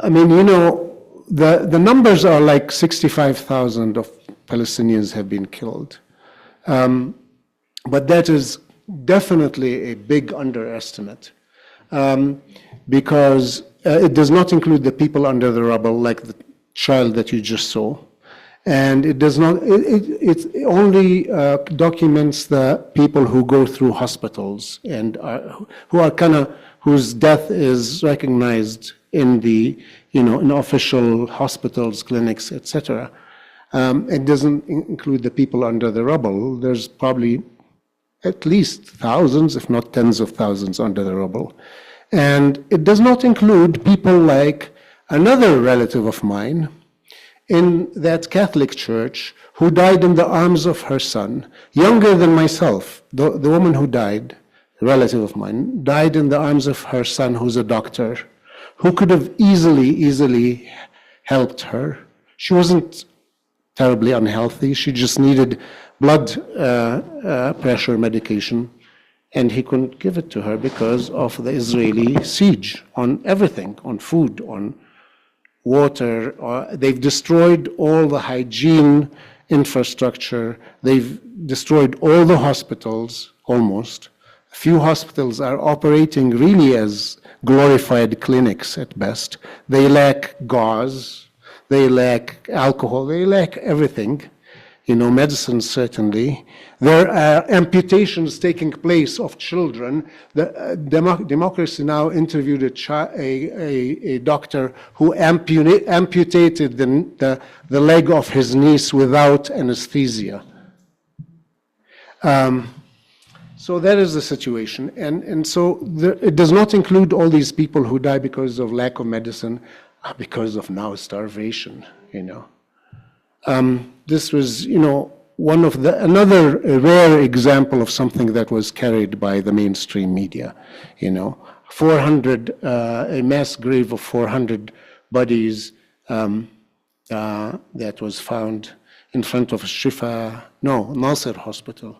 I mean, the numbers are like 65,000 of Palestinians have been killed. But that is definitely a big underestimate, because it does not include the people under the rubble, like the child that you just saw. And it does not, it only documents the people who go through hospitals and whose death is recognized in the, in official hospitals, clinics, etc. It doesn't include the people under the rubble. There's probably at least thousands, if not tens of thousands, under the rubble. And it does not include people like another relative of mine in that Catholic church who died in the arms of her son, younger than myself. The woman who died, a relative of mine, died in the arms of her son, who's a doctor, who could have easily helped her. She wasn't terribly unhealthy. She just needed blood pressure medication, and he couldn't give it to her because of the Israeli siege on everything, on food, on water. They've destroyed all the hygiene infrastructure. They've destroyed all the hospitals, almost. A few hospitals are operating really as glorified clinics at best. They lack gauze, they lack alcohol, they lack everything. Medicine certainly. There are amputations taking place of children. The Democracy Now! Interviewed a doctor who amputated the leg of his niece without anesthesia. So that is the situation. And so it does not include all these people who die because of lack of medicine, because of now starvation, This was, another rare example of something that was carried by the mainstream media. 400, a mass grave of 400 bodies that was found in front of Nasser Hospital.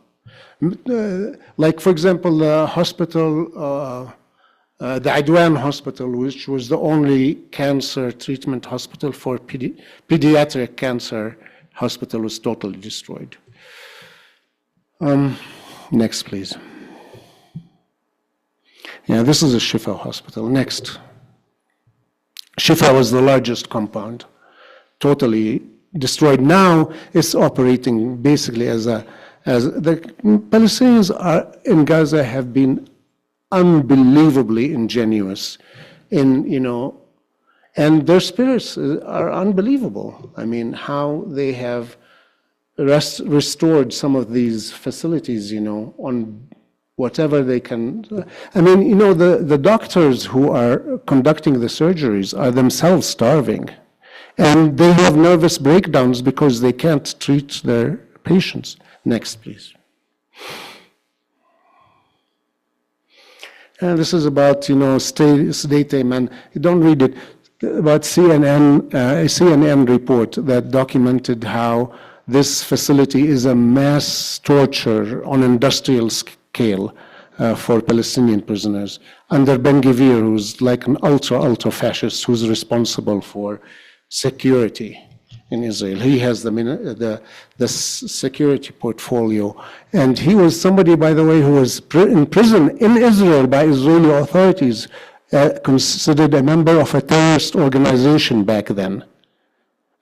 Like, for example, the hospital, the Adwan Hospital, which was the only cancer treatment hospital for pediatric cancer hospital, was totally destroyed. Next, please. Yeah, this is a Shifa hospital. Next. Shifa was the largest compound, totally destroyed. Now it's operating basically as the Palestinians in Gaza have been unbelievably ingenious and their spirits are unbelievable. I mean, how they have restored some of these facilities, on whatever they can. I mean, the doctors who are conducting the surgeries are themselves starving. And they have nervous breakdowns because they can't treat their patients. Next, please. And this is about, state aim, and you don't read it, about CNN, a CNN report that documented how this facility is a mass torture on industrial scale for Palestinian prisoners under Ben-Gvir, who's like an ultra fascist, who's responsible for security in Israel. He has the security portfolio. And he was somebody, by the way, who was in prison in Israel by Israeli authorities, considered a member of a terrorist organization back then.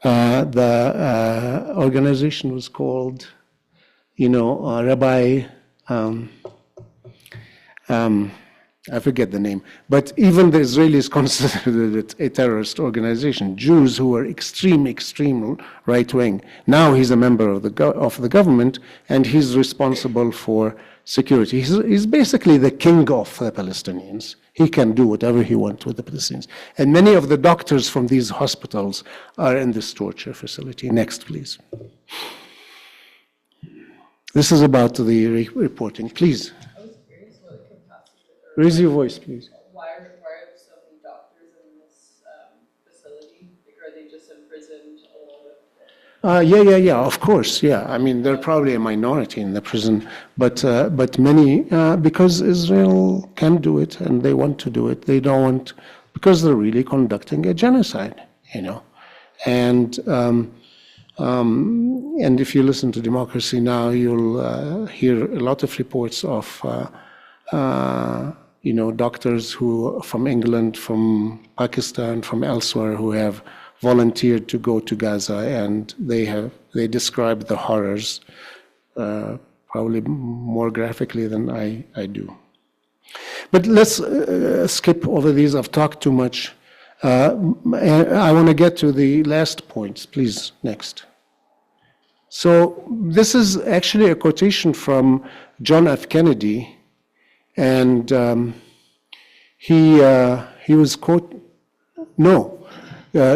The organization was called, Rabbi, I forget the name, but even the Israelis considered it a terrorist organization. Jews who were extreme right-wing. Now he's a member of the government, and he's responsible for security. He's basically the king of the Palestinians. He can do whatever he wants with the Palestinians. And many of the doctors from these hospitals are in this torture facility. Next, please. This is about the reporting. Please. Raise your voice, please. Why are there so many doctors in this facility? Like, are they just imprisoned along with? Yeah, of course, yeah. I mean, they're probably a minority in the prison, but many, because Israel can do it and they want to do it, they don't want, because they're really conducting a genocide, you know. And if you listen to Democracy Now!, you'll hear a lot of reports of doctors who from England, from Pakistan, from elsewhere, who have volunteered to go to Gaza, and they describe the horrors probably more graphically than I do. But let's skip over these. I've talked too much. I want to get to the last points. Please, next. So this is actually a quotation from John F. Kennedy. And he was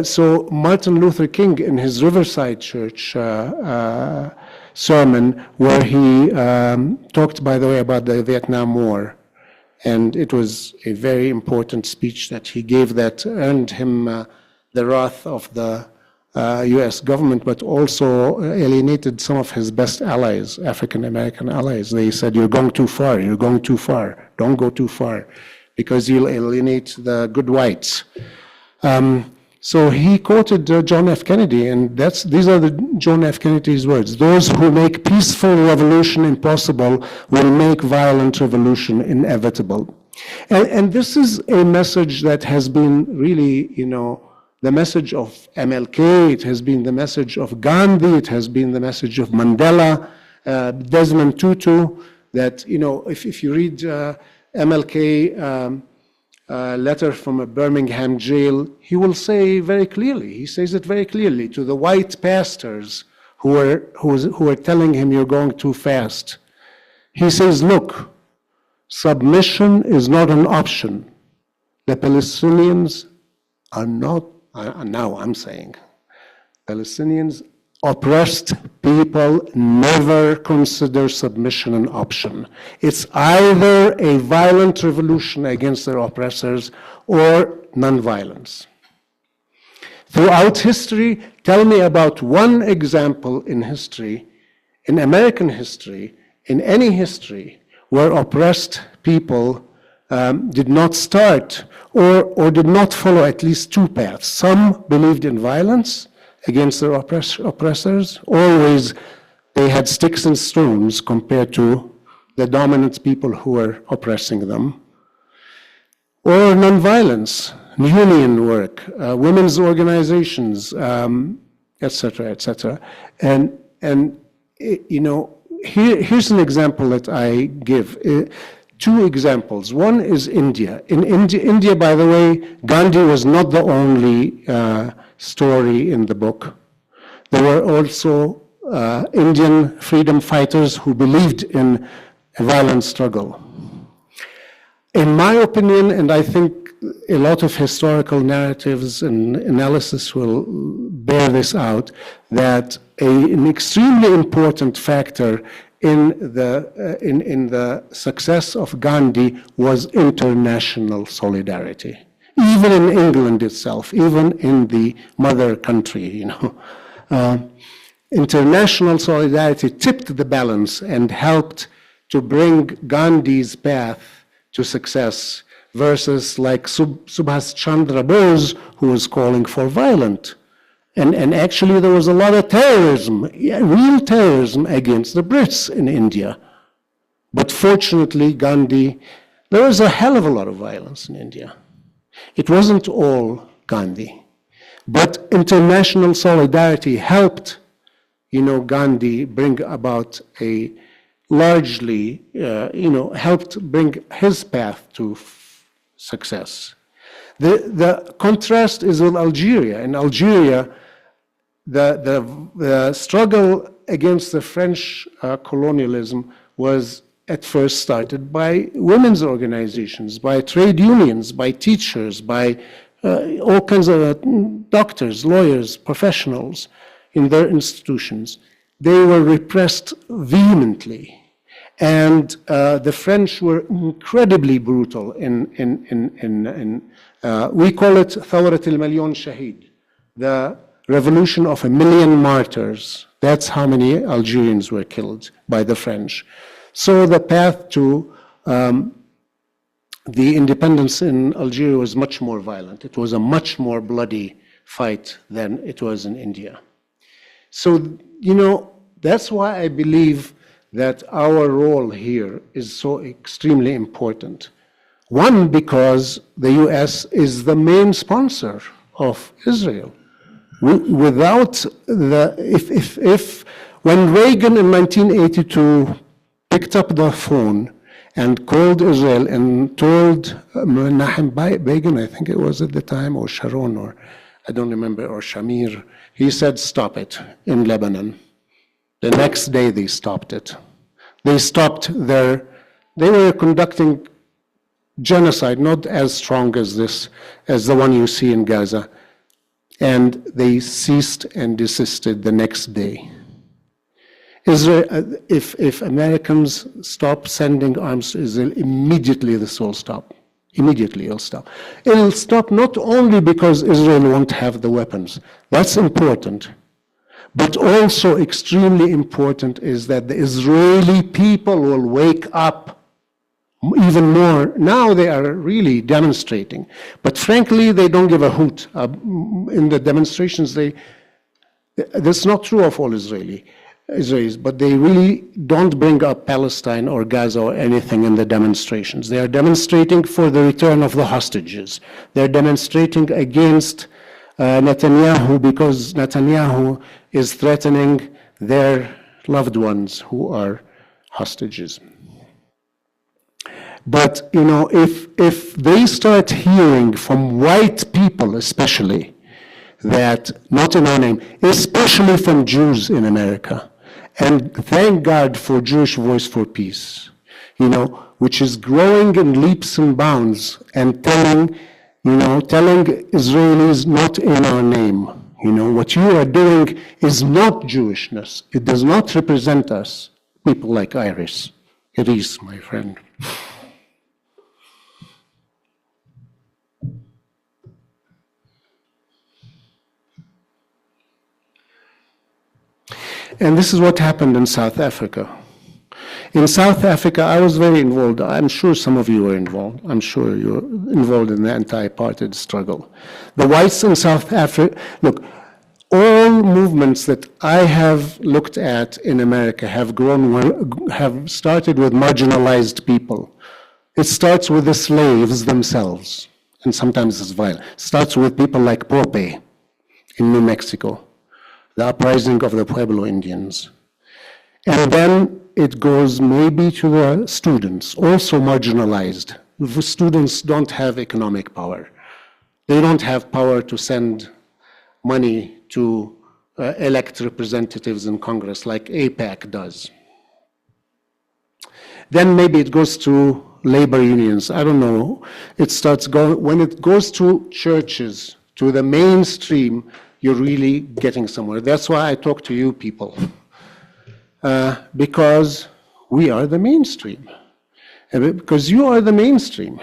so Martin Luther King in his Riverside Church sermon, where he talked, by the way, about the Vietnam War, and it was a very important speech that he gave that earned him the wrath of the U.S. government, but also alienated some of his best allies, African-American allies. They said, you're going too far, don't go too far, because you'll alienate the good whites. So he quoted John F. Kennedy, and these are the John F. Kennedy's words. Those who make peaceful revolution impossible will make violent revolution inevitable. And this is a message that has been really, the message of MLK, it has been the message of Gandhi, it has been the message of Mandela, Desmond Tutu, that, if you read MLK letter from a Birmingham jail, he will say very clearly, he says it very clearly to the white pastors who are telling him you're going too fast. He says, look, submission is not an option. The Palestinians are not, now I'm saying, Palestinians, oppressed people never consider submission an option. It's either a violent revolution against their oppressors or nonviolence. Throughout history, tell me about one example in history, in American history, in any history, where oppressed people did not start or did not follow at least two paths. Some believed in violence against their oppressors. Always they had sticks and stones compared to the dominant people who were oppressing them. Or nonviolence, union work, women's organizations, etc., etc. And here's an example that I give. Two examples. One is India. In India, by the way, Gandhi was not the only story in the book. There were also Indian freedom fighters who believed in a violent struggle. In my opinion, and I think a lot of historical narratives and analysis will bear this out, that an extremely important factor in the success of Gandhi was international solidarity. Even in England itself, even in the mother country, international solidarity tipped the balance and helped to bring Gandhi's path to success versus like Subhas Chandra Bose, who was calling for violent. And actually there was a lot of terrorism, real terrorism against the Brits in India. But fortunately, Gandhi, there was a hell of a lot of violence in India. It wasn't all Gandhi. But international solidarity helped, Gandhi bring about a largely, helped bring his path to success. The contrast is with Algeria. In Algeria, the struggle against the French colonialism was at first started by women's organizations, by trade unions, by teachers, by all kinds of doctors, lawyers, professionals in their institutions. They were repressed vehemently. And the French were incredibly brutal we call it Thawrat al-Milyon Shahid, the revolution of 1 million martyrs. That's how many Algerians were killed by the French. So the path to the independence in Algeria was much more violent. It was a much more bloody fight than it was in India. So, that's why I believe that our role here is so extremely important. One, because the US is the main sponsor of Israel. Without when Reagan in 1982 picked up the phone and called Israel and told Menachem Begin, I think it was at the time, or Sharon, or I don't remember, or Shamir, he said, stop it in Lebanon. The next day they stopped it. They were conducting genocide, not as strong as the one you see in Gaza. And they ceased and desisted the next day. Israel, if Americans stop sending arms to Israel, immediately this will stop. Immediately it'll stop. It'll stop not only because Israel won't have the weapons. That's important. But also extremely important is that the Israeli people will wake up even more. Now they are really demonstrating. But frankly, they don't give a hoot. In the demonstrations, that's not true of all Israelis, but they really don't bring up Palestine or Gaza or anything in the demonstrations. They are demonstrating for the return of the hostages. They're demonstrating against Netanyahu because Netanyahu is threatening their loved ones who are hostages. But, if they start hearing from white people especially, that, not in our name, especially from Jews in America, and thank God for Jewish Voice for Peace, which is growing in leaps and bounds and telling Israelis not in our name. What you are doing is not Jewishness. It does not represent us, people like Iris, my friend. And this is what happened in South Africa. In South Africa, I was very involved. I'm sure some of you were involved. I'm sure you're involved in the anti-apartheid struggle. The whites in South Africa, look, all movements that I have looked at in America have started with marginalized people. It starts with the slaves themselves, and sometimes it's violent. It starts with people like Pope in New Mexico, the uprising of the Pueblo Indians. And then it goes maybe to the students, also marginalized. The students don't have economic power. They don't have power to send money to elect representatives in Congress like AIPAC does. Then maybe it goes to labor unions. I don't know. When it goes to churches, to the mainstream, you're really getting somewhere. That's why I talk to you people, because we are the mainstream. Because you are the mainstream,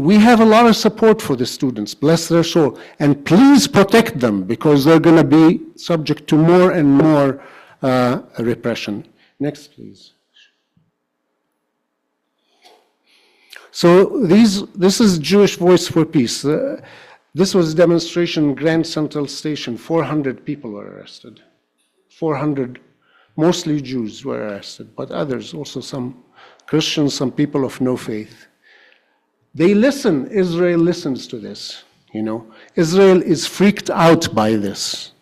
we have a lot of support for the students, bless their soul, and please protect them because they're going to be subject to more and more repression. Next, please. So this is Jewish Voice for Peace. This was a demonstration in Grand Central Station. 400 people were arrested. 400, mostly Jews were arrested, but others, also some Christians, some people of no faith. They listen. Israel listens to this, Israel is freaked out by this,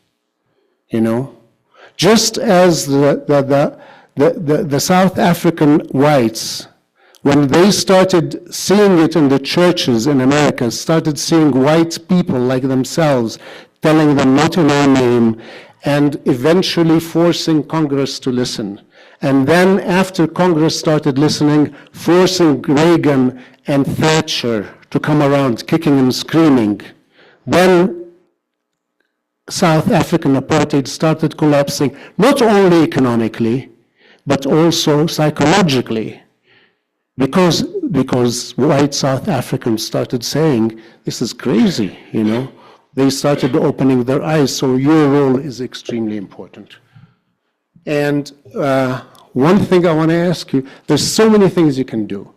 Just as the the South African whites, when they started seeing it in the churches in America, started seeing white people like themselves telling them not in our name, and eventually forcing Congress to listen. And then after Congress started listening, forcing Reagan and Thatcher to come around, kicking and screaming. Then South African apartheid started collapsing, not only economically, but also psychologically. Because white South Africans started saying, this is crazy, you know. They started opening their eyes, so your role is extremely important. And one thing I want to ask you, there's so many things you can do.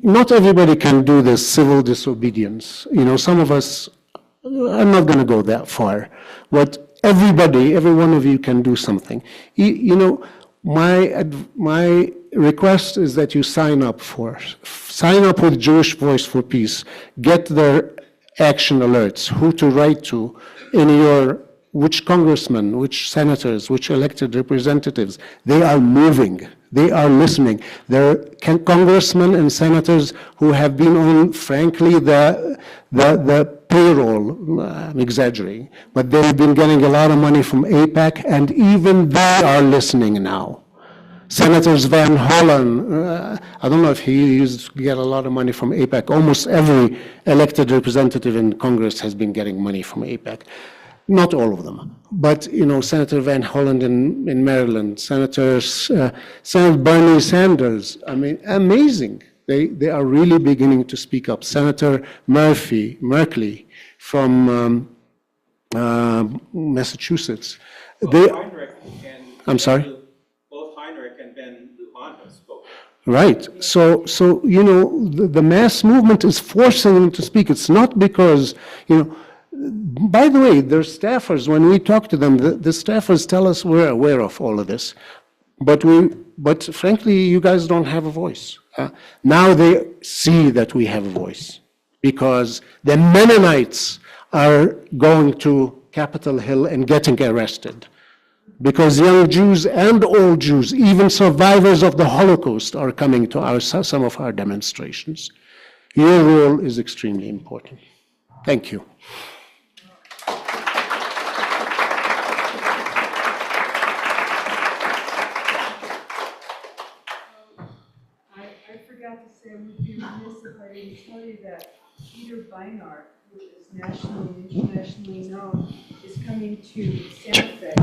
Not everybody can do this civil disobedience. You know, some of us, I'm not going to go that far, but everybody, every one of you can do something. You know, my request is that you sign up with Jewish Voice for Peace. Get their action alerts, who to write to in your, which congressmen, which senators, which elected representatives. They are moving. They are listening. There are congressmen and senators who have been on, frankly, the payroll, I'm exaggerating, but they've been getting a lot of money from AIPAC, and even they are listening now. Senators Van Hollen, I don't know if he used to get a lot of money from AIPAC. Almost every elected representative in Congress has been getting money from AIPAC. Not all of them, but you know, Senator Van Hollen in Maryland, Senator Bernie Sanders. I mean, amazing. They are really beginning to speak up. Senator Merkley from Massachusetts. I'm sorry. Right. So you know, the mass movement is forcing them to speak. It's not because, you know, by the way, their staffers, when we talk to them, the staffers tell us we're aware of all of this. But frankly, you guys don't have a voice. Now they see that we have a voice because the Mennonites are going to Capitol Hill and getting arrested. Because young Jews and old Jews, even survivors of the Holocaust, are coming to some of our demonstrations. Your role is extremely important. Thank you. I forgot to say, I would be remiss if I didn't tell you that Peter Beinart, who is nationally and internationally known, is coming to Santa Fe.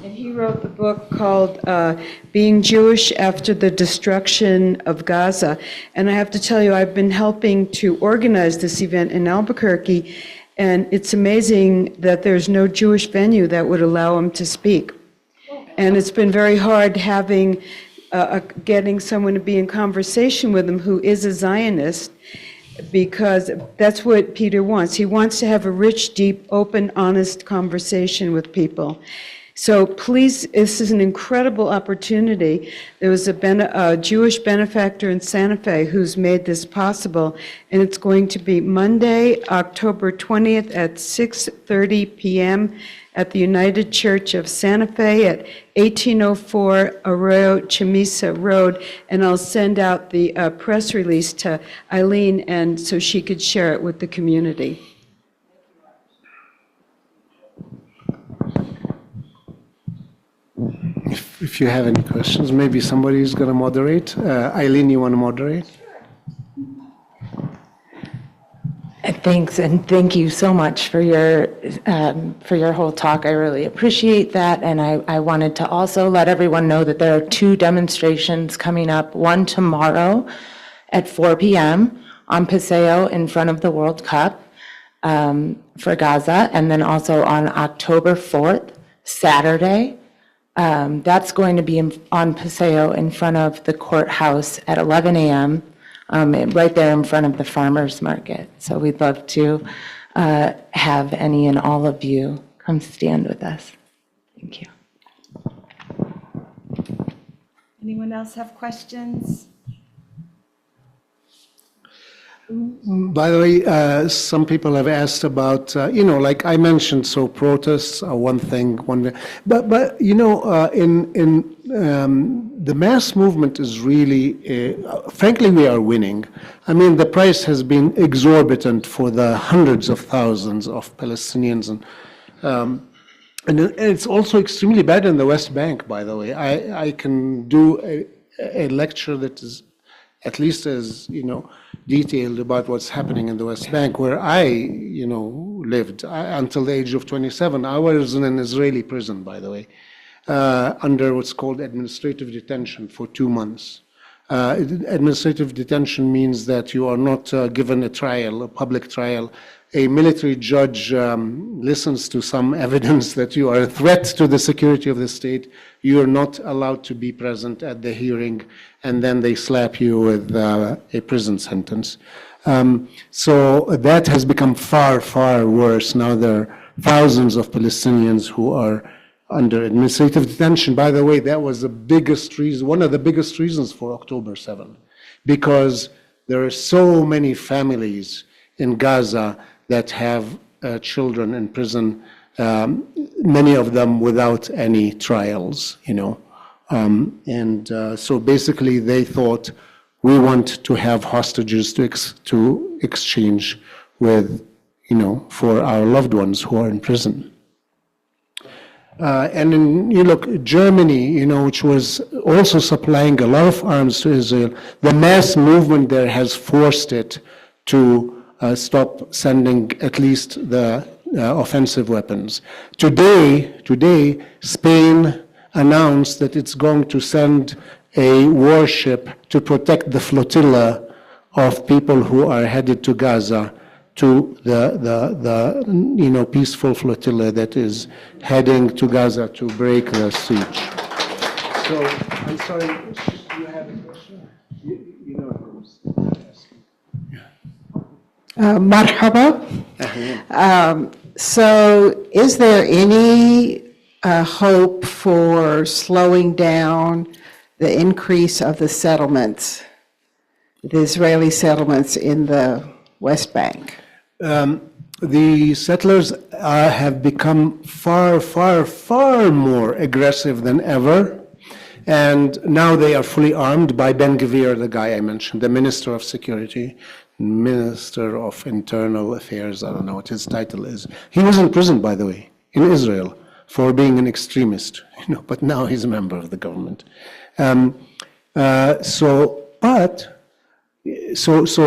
And he wrote the book called Being Jewish After the Destruction of Gaza. And I have to tell you, I've been helping to organize this event in Albuquerque, and it's amazing that there's no Jewish venue that would allow him to speak. And it's been very hard having, getting someone to be in conversation with him who is a Zionist, because that's what Peter wants. He wants to have a rich, deep, open, honest conversation with people. So please, this is an incredible opportunity. There was a Jewish benefactor in Santa Fe who's made this possible, and it's going to be Monday, October 20th at 6:30 p.m. at the United Church of Santa Fe at 1804 Arroyo Chamisa Road, and I'll send out the press release to Eileen, and so she could share it with the community. If you have any questions, maybe somebody is going to moderate. Eileen, you want to moderate? Thanks, and thank you so much for your whole talk. I really appreciate that, and I wanted to also let everyone know that there are 2 demonstrations coming up. One tomorrow at 4 p.m. on Paseo in front of the World Cup for Gaza, and then also on October 4th, Saturday. That's going to be on Paseo in front of the courthouse at 11 a.m., right there in front of the farmers market. So we'd love to have any and all of you come stand with us. Thank you. Anyone else have questions? By the way, some people have asked about, like I mentioned, so protests are one thing, but in the mass movement is really, frankly, we are winning. I mean, the price has been exorbitant for the hundreds of thousands of Palestinians, and it's also extremely bad in the West Bank, by the way. I can do a lecture that is at least as, detailed about what's happening in the West Bank, where I, lived until the age of 27. I was in an Israeli prison, by the way, under what's called administrative detention for 2 months. Administrative detention means that you are not given a trial, a public trial. A military judge listens to some evidence that you are a threat to the security of the state. You are not allowed to be present at the hearing, and then they slap you with a prison sentence. So that has become far, far worse. Now there are thousands of Palestinians who are under administrative detention. By the way, that was the biggest reason, one of the biggest reasons for October 7, because there are so many families in Gaza that have children in prison, many of them without any trials, so basically they thought, we want to have hostages to exchange with, for our loved ones who are in prison. And then you look, Germany, which was also supplying a lot of arms to Israel, the mass movement there has forced it to stop sending at least the offensive weapons. Today, Spain announced that it's going to send a warship to protect the flotilla of people who are headed to Gaza, to the peaceful flotilla that is heading to Gaza to break the siege. So I'm sorry, you have a question? You know what I was asking. Marhaba. So is there any hope for slowing down the increase of the settlements, the Israeli settlements in the West Bank? The settlers have become far, far, far more aggressive than ever. And now they are fully armed by Ben-Gvir, the guy I mentioned, the Minister of Security, Minister of Internal Affairs, I don't know what his title is. He was in prison, by the way, in Israel for being an extremist, but now he's a member of the government. So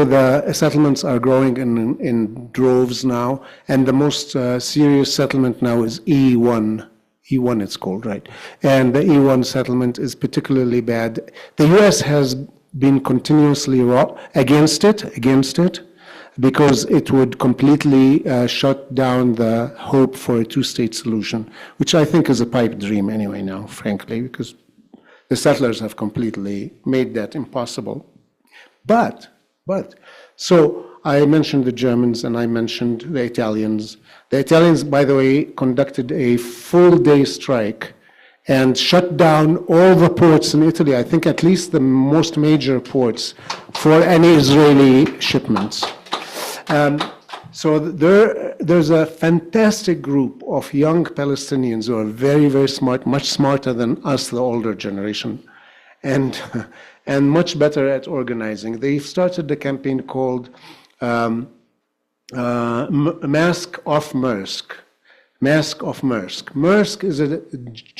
the settlements are growing in droves now, and the most serious settlement now is E1. E1 it's called, right? And the E1 settlement is particularly bad. The U.S. has been continuously against it, because it would completely shut down the hope for a two-state solution, which I think is a pipe dream anyway now, frankly, because the settlers have completely made that impossible. But, so I mentioned the Germans and I mentioned the Italians. The Italians, by the way, conducted a full-day strike and shut down all the ports in Italy, I think at least the most major ports, for any Israeli shipments. So there's a fantastic group of young Palestinians who are very, very smart, much smarter than us, the older generation, and much better at organizing. They've started a campaign called Mask Off Maersk. Maersk of Maersk. Maersk is a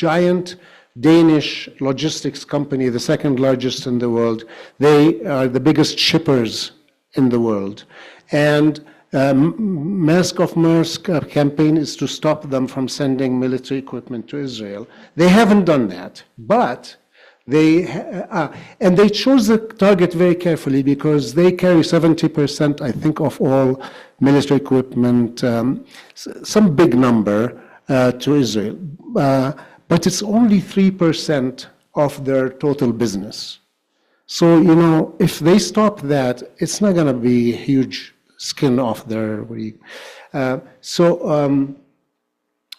giant Danish logistics company, the second largest in the world. They are the biggest shippers in the world. And Maersk of Maersk campaign is to stop them from sending military equipment to Israel. They haven't done that, but they chose the target very carefully, because they carry 70%, I think, of all military equipment, some big number to Israel. But it's only 3% of their total business. So, if they stop that, it's not going to be a huge skin off their wig.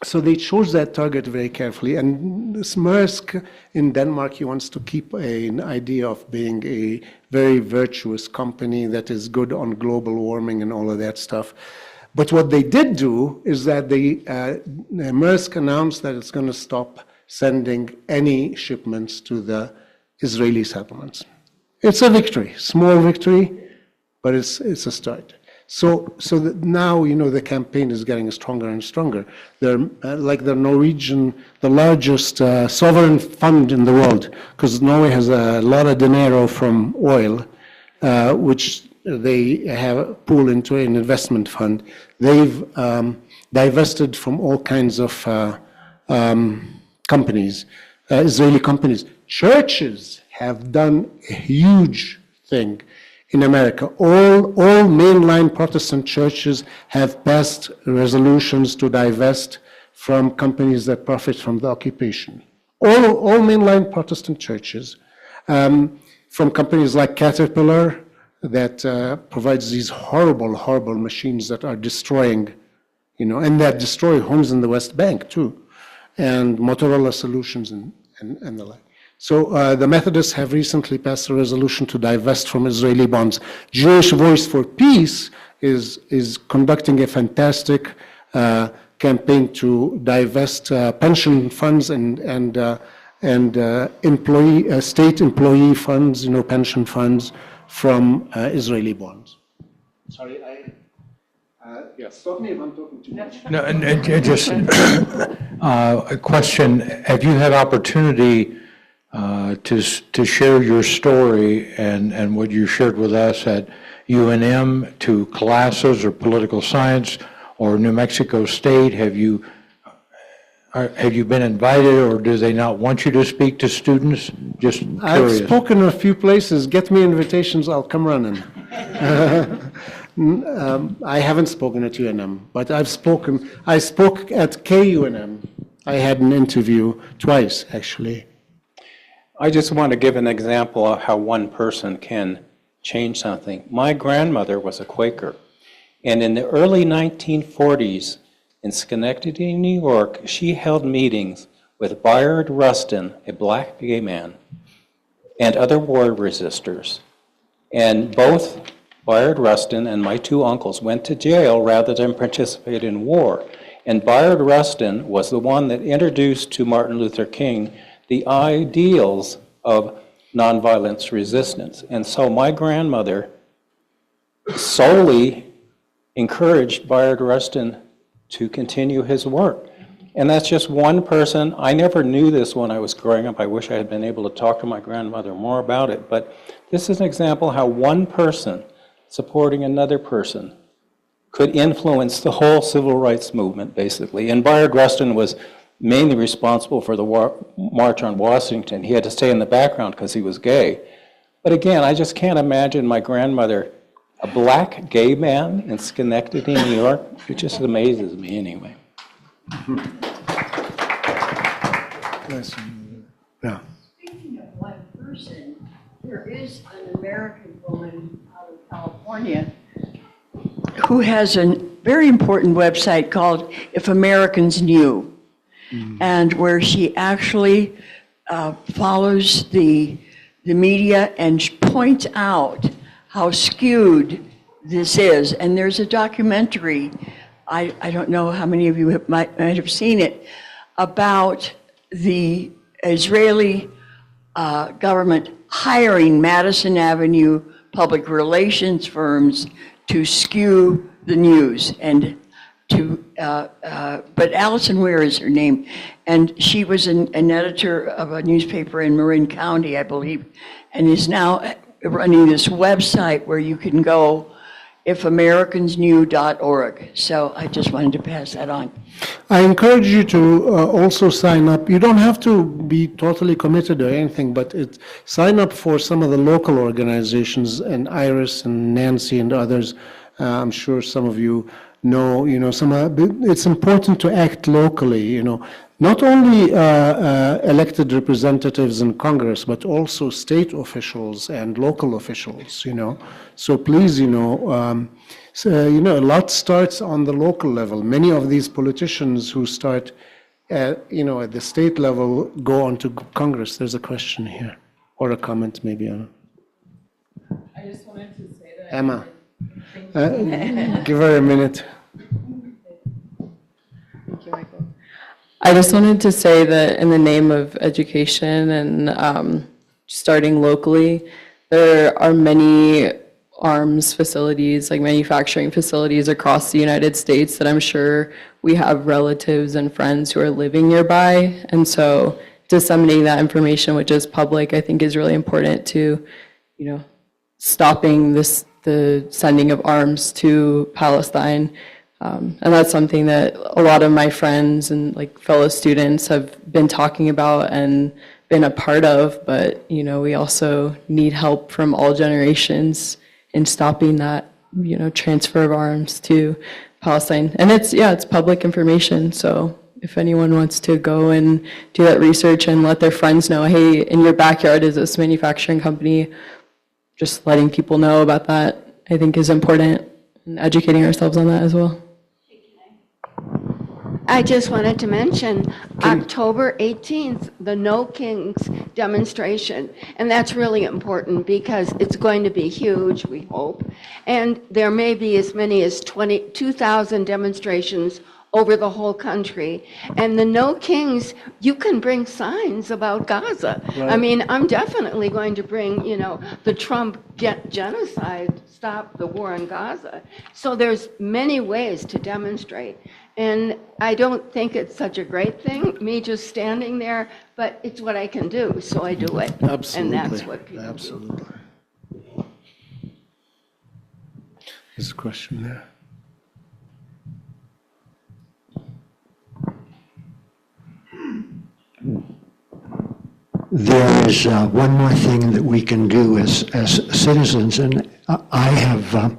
So they chose that target very carefully. And this Maersk in Denmark, he wants to keep an idea of being a very virtuous company that is good on global warming and all of that stuff. But what they did do is that Maersk announced that it's going to stop sending any shipments to the Israeli settlements. It's a victory, small victory, but it's a start. So that now, the campaign is getting stronger and stronger. They're like the Norwegian, the largest sovereign fund in the world, because Norway has a lot of dinero from oil, which they have a pool into an investment fund. They've divested from all kinds of companies, Israeli companies. Churches have done a huge thing in America. All mainline Protestant churches have passed resolutions to divest from companies that profit from the occupation. All mainline Protestant churches, from companies like Caterpillar, that provides these horrible machines that are destroying, and that destroy homes in the West Bank too, and Motorola Solutions and the like. So the Methodists have recently passed a resolution to divest from Israeli bonds. Jewish Voice for Peace is conducting a fantastic campaign to divest pension funds and state employee funds, pension funds, from Israeli bonds. Sorry, stop me if I'm talking too much. No, and just a question: have you had opportunity to share your story and what you shared with us at UNM to classes or political science or New Mexico State? Have you been invited, or do they not want you to speak to students? Just curious. I've spoken a few places. Get me invitations, I'll come running. I haven't spoken at UNM, but I spoke at KUNM. I had an interview twice, actually. I just want to give an example of how one person can change something. My grandmother was a Quaker, and in the early 1940s, in Schenectady, New York, she held meetings with Bayard Rustin, a black gay man, and other war resistors. And both Bayard Rustin and my two uncles went to jail rather than participate in war. And Bayard Rustin was the one that introduced to Martin Luther King the ideals of nonviolence resistance. And so my grandmother solely encouraged Bayard Rustin to continue his work. And that's just one person. I never knew this when I was growing up. I wish I had been able to talk to my grandmother more about it. But this is an example how one person supporting another person could influence the whole civil rights movement, basically. And Bayard Rustin was mainly responsible for the March on Washington. He had to stay in the background because he was gay. But again, I just can't imagine my grandmother, a black gay man in Schenectady, New York. It just amazes me anyway. Yeah. Speaking of one person, there is an American woman out of California who has a very important website called If Americans Knew, and where she actually follows the media and points out how skewed this is. And there's a documentary, I don't know how many of you might have seen it, about the Israeli government hiring Madison Avenue public relations firms to skew the news and to, but Allison Ware is her name, and she was an editor of a newspaper in Marin County, I believe, and is now running this website where you can go, ifamericansknew.org. So I just wanted to pass that on. I encourage you to also sign up. You don't have to be totally committed or anything, but sign up for some of the local organizations, and Iris and Nancy and others. I'm sure some of you know, it's important to act locally, not only elected representatives in Congress, but also state officials and local officials, So please, a lot starts on the local level. Many of these politicians who start, at the state level go on to Congress. There's a question here, or a comment maybe. I just wanted to say that. Emma. Give her a minute. Thank you, Michael. I just wanted to say that in the name of education and starting locally. There are many arms facilities, like manufacturing facilities across the United States that I'm sure we have relatives and friends who are living nearby. And so disseminating that information, which is public, I think is really important to, stopping the sending of arms to Palestine. And that's something that a lot of my friends and like fellow students have been talking about and been a part of, but we also need help from all generations in stopping that, transfer of arms to Palestine. And it's public information, so if anyone wants to go and do that research and let their friends know, hey, in your backyard is this manufacturing company, just letting people know about that, I think is important, and educating ourselves on that as well. I just wanted to mention October 18th, the No Kings demonstration. And that's really important because it's going to be huge, we hope. And there may be as many as 2,000 demonstrations over the whole country. And the No Kings, you can bring signs about Gaza. I mean, I'm definitely going to bring, the Trump genocide, stop the war in Gaza. So there's many ways to demonstrate. And I don't think it's such a great thing, me just standing there, but it's what I can do, so I do it. Absolutely. And that's what people Absolutely. There's a question there. There is one more thing that we can do as citizens, and I have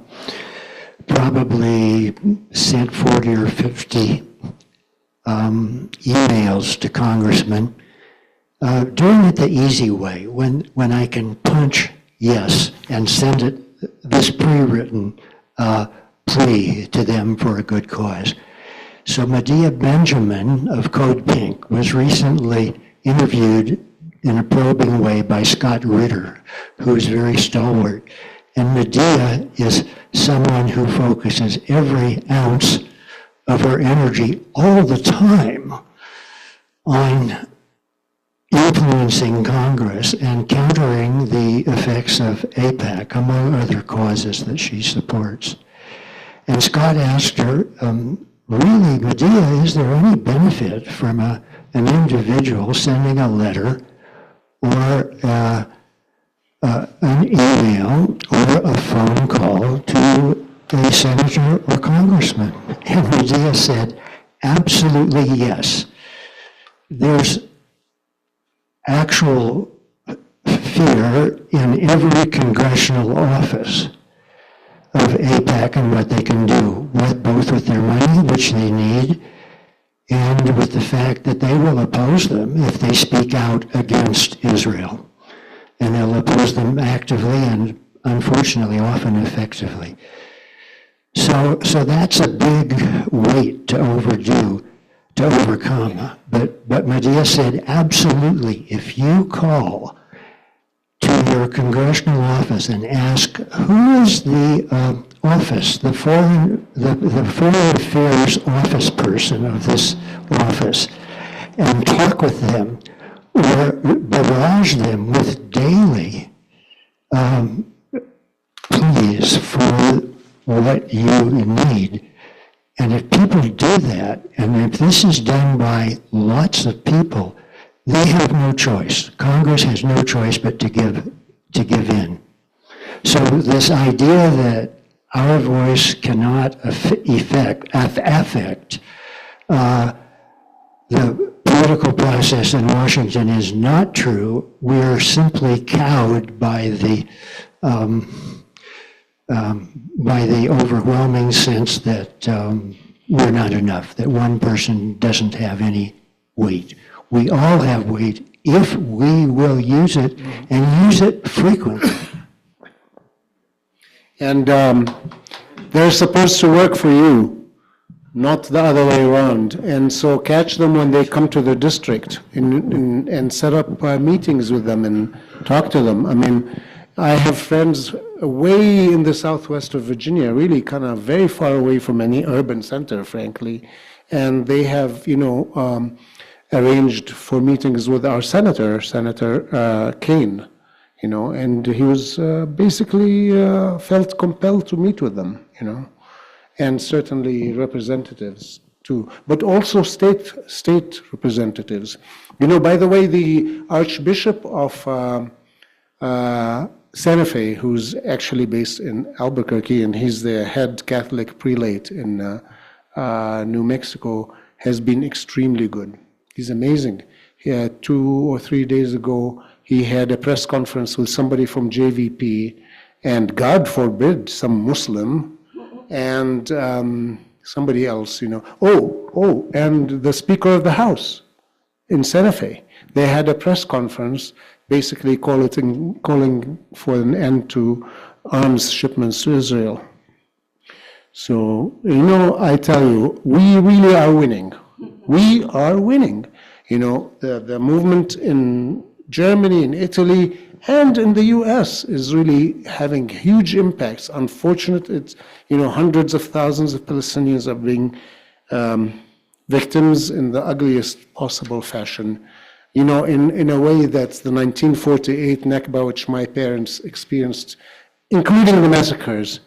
probably sent 40 or 50 emails to congressmen, doing it the easy way, when I can punch yes and send it this pre-written plea to them for a good cause. So Medea Benjamin of Code Pink was recently interviewed in a probing way by Scott Ritter, who is very stalwart. And Medea is someone who focuses every ounce of her energy all the time on influencing Congress and countering the effects of AIPAC, among other causes that she supports. And Scott asked her, really, Medea, is there any benefit from an individual sending a letter or an email or a phone call to a senator or congressman? And Medea said, absolutely yes. There's actual fear in every congressional office of AIPAC and what they can do, both with their money, which they need, and with the fact that they will oppose them if they speak out against Israel. And they'll oppose them actively and, unfortunately, often effectively. So that's a big weight to overcome. But Medea said, absolutely, if you call to your congressional office and ask who is the office, the foreign affairs office person of this office, and talk with them or barrage them with daily pleas for what you need. And if people do that, and if this is done by lots of people, they have no choice. Congress has no choice but to give in. So this idea that our voice cannot affect the political process in Washington is not true. We're simply cowed by the overwhelming sense that we're not enough, that one person doesn't have any weight. We all have weight if we will use it and use it frequently. And they're supposed to work for you, not the other way around. And so catch them when they come to the district and set up meetings with them and talk to them. I mean, I have friends way in the southwest of Virginia, really kind of very far away from any urban center, frankly. And they have, arranged for meetings with our Senator Kane, and he was basically felt compelled to meet with them, and certainly representatives too, but also state representatives. By the way, the Archbishop of Santa Fe, who's actually based in Albuquerque, and he's the head Catholic prelate in New Mexico, has been extremely good. He's amazing. 2 or 3 days ago, he had a press conference with somebody from JVP, and God forbid, some Muslim, and somebody else, and the Speaker of the House in Santa Fe. They had a press conference basically calling for an end to arms shipments to Israel. So, I tell you, we really are winning. We are winning. The movement in Germany, in Italy, and in the US is really having huge impacts. Unfortunately, it's, hundreds of thousands of Palestinians are being victims in the ugliest possible fashion. In a way that's the 1948 Nakba, which my parents experienced, including the massacres,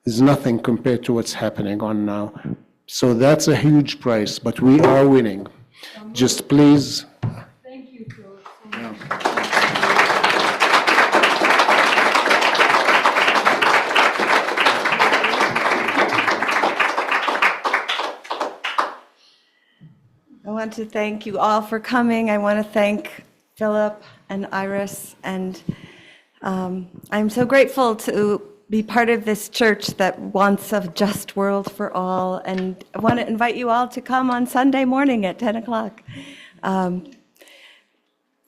is nothing compared to what's happening on now. So that's a huge price, but we are winning. Just please. Thank you, Philip, so much. I want to thank you all for coming. I want to thank Philip and Iris, and I'm so grateful to be part of this church that wants a just world for all, and I want to invite you all to come on Sunday morning at 10 o'clock.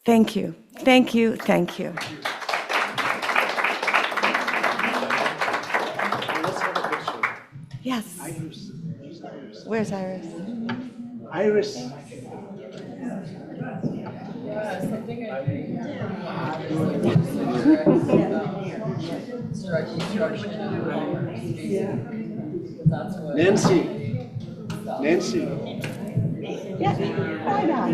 Thank you, thank you, thank you. Yes. Where's Iris? Iris. Nancy. Yeah, why not?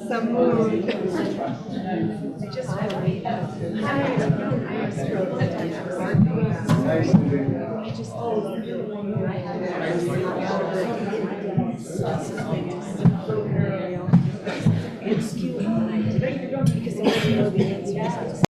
Some mood.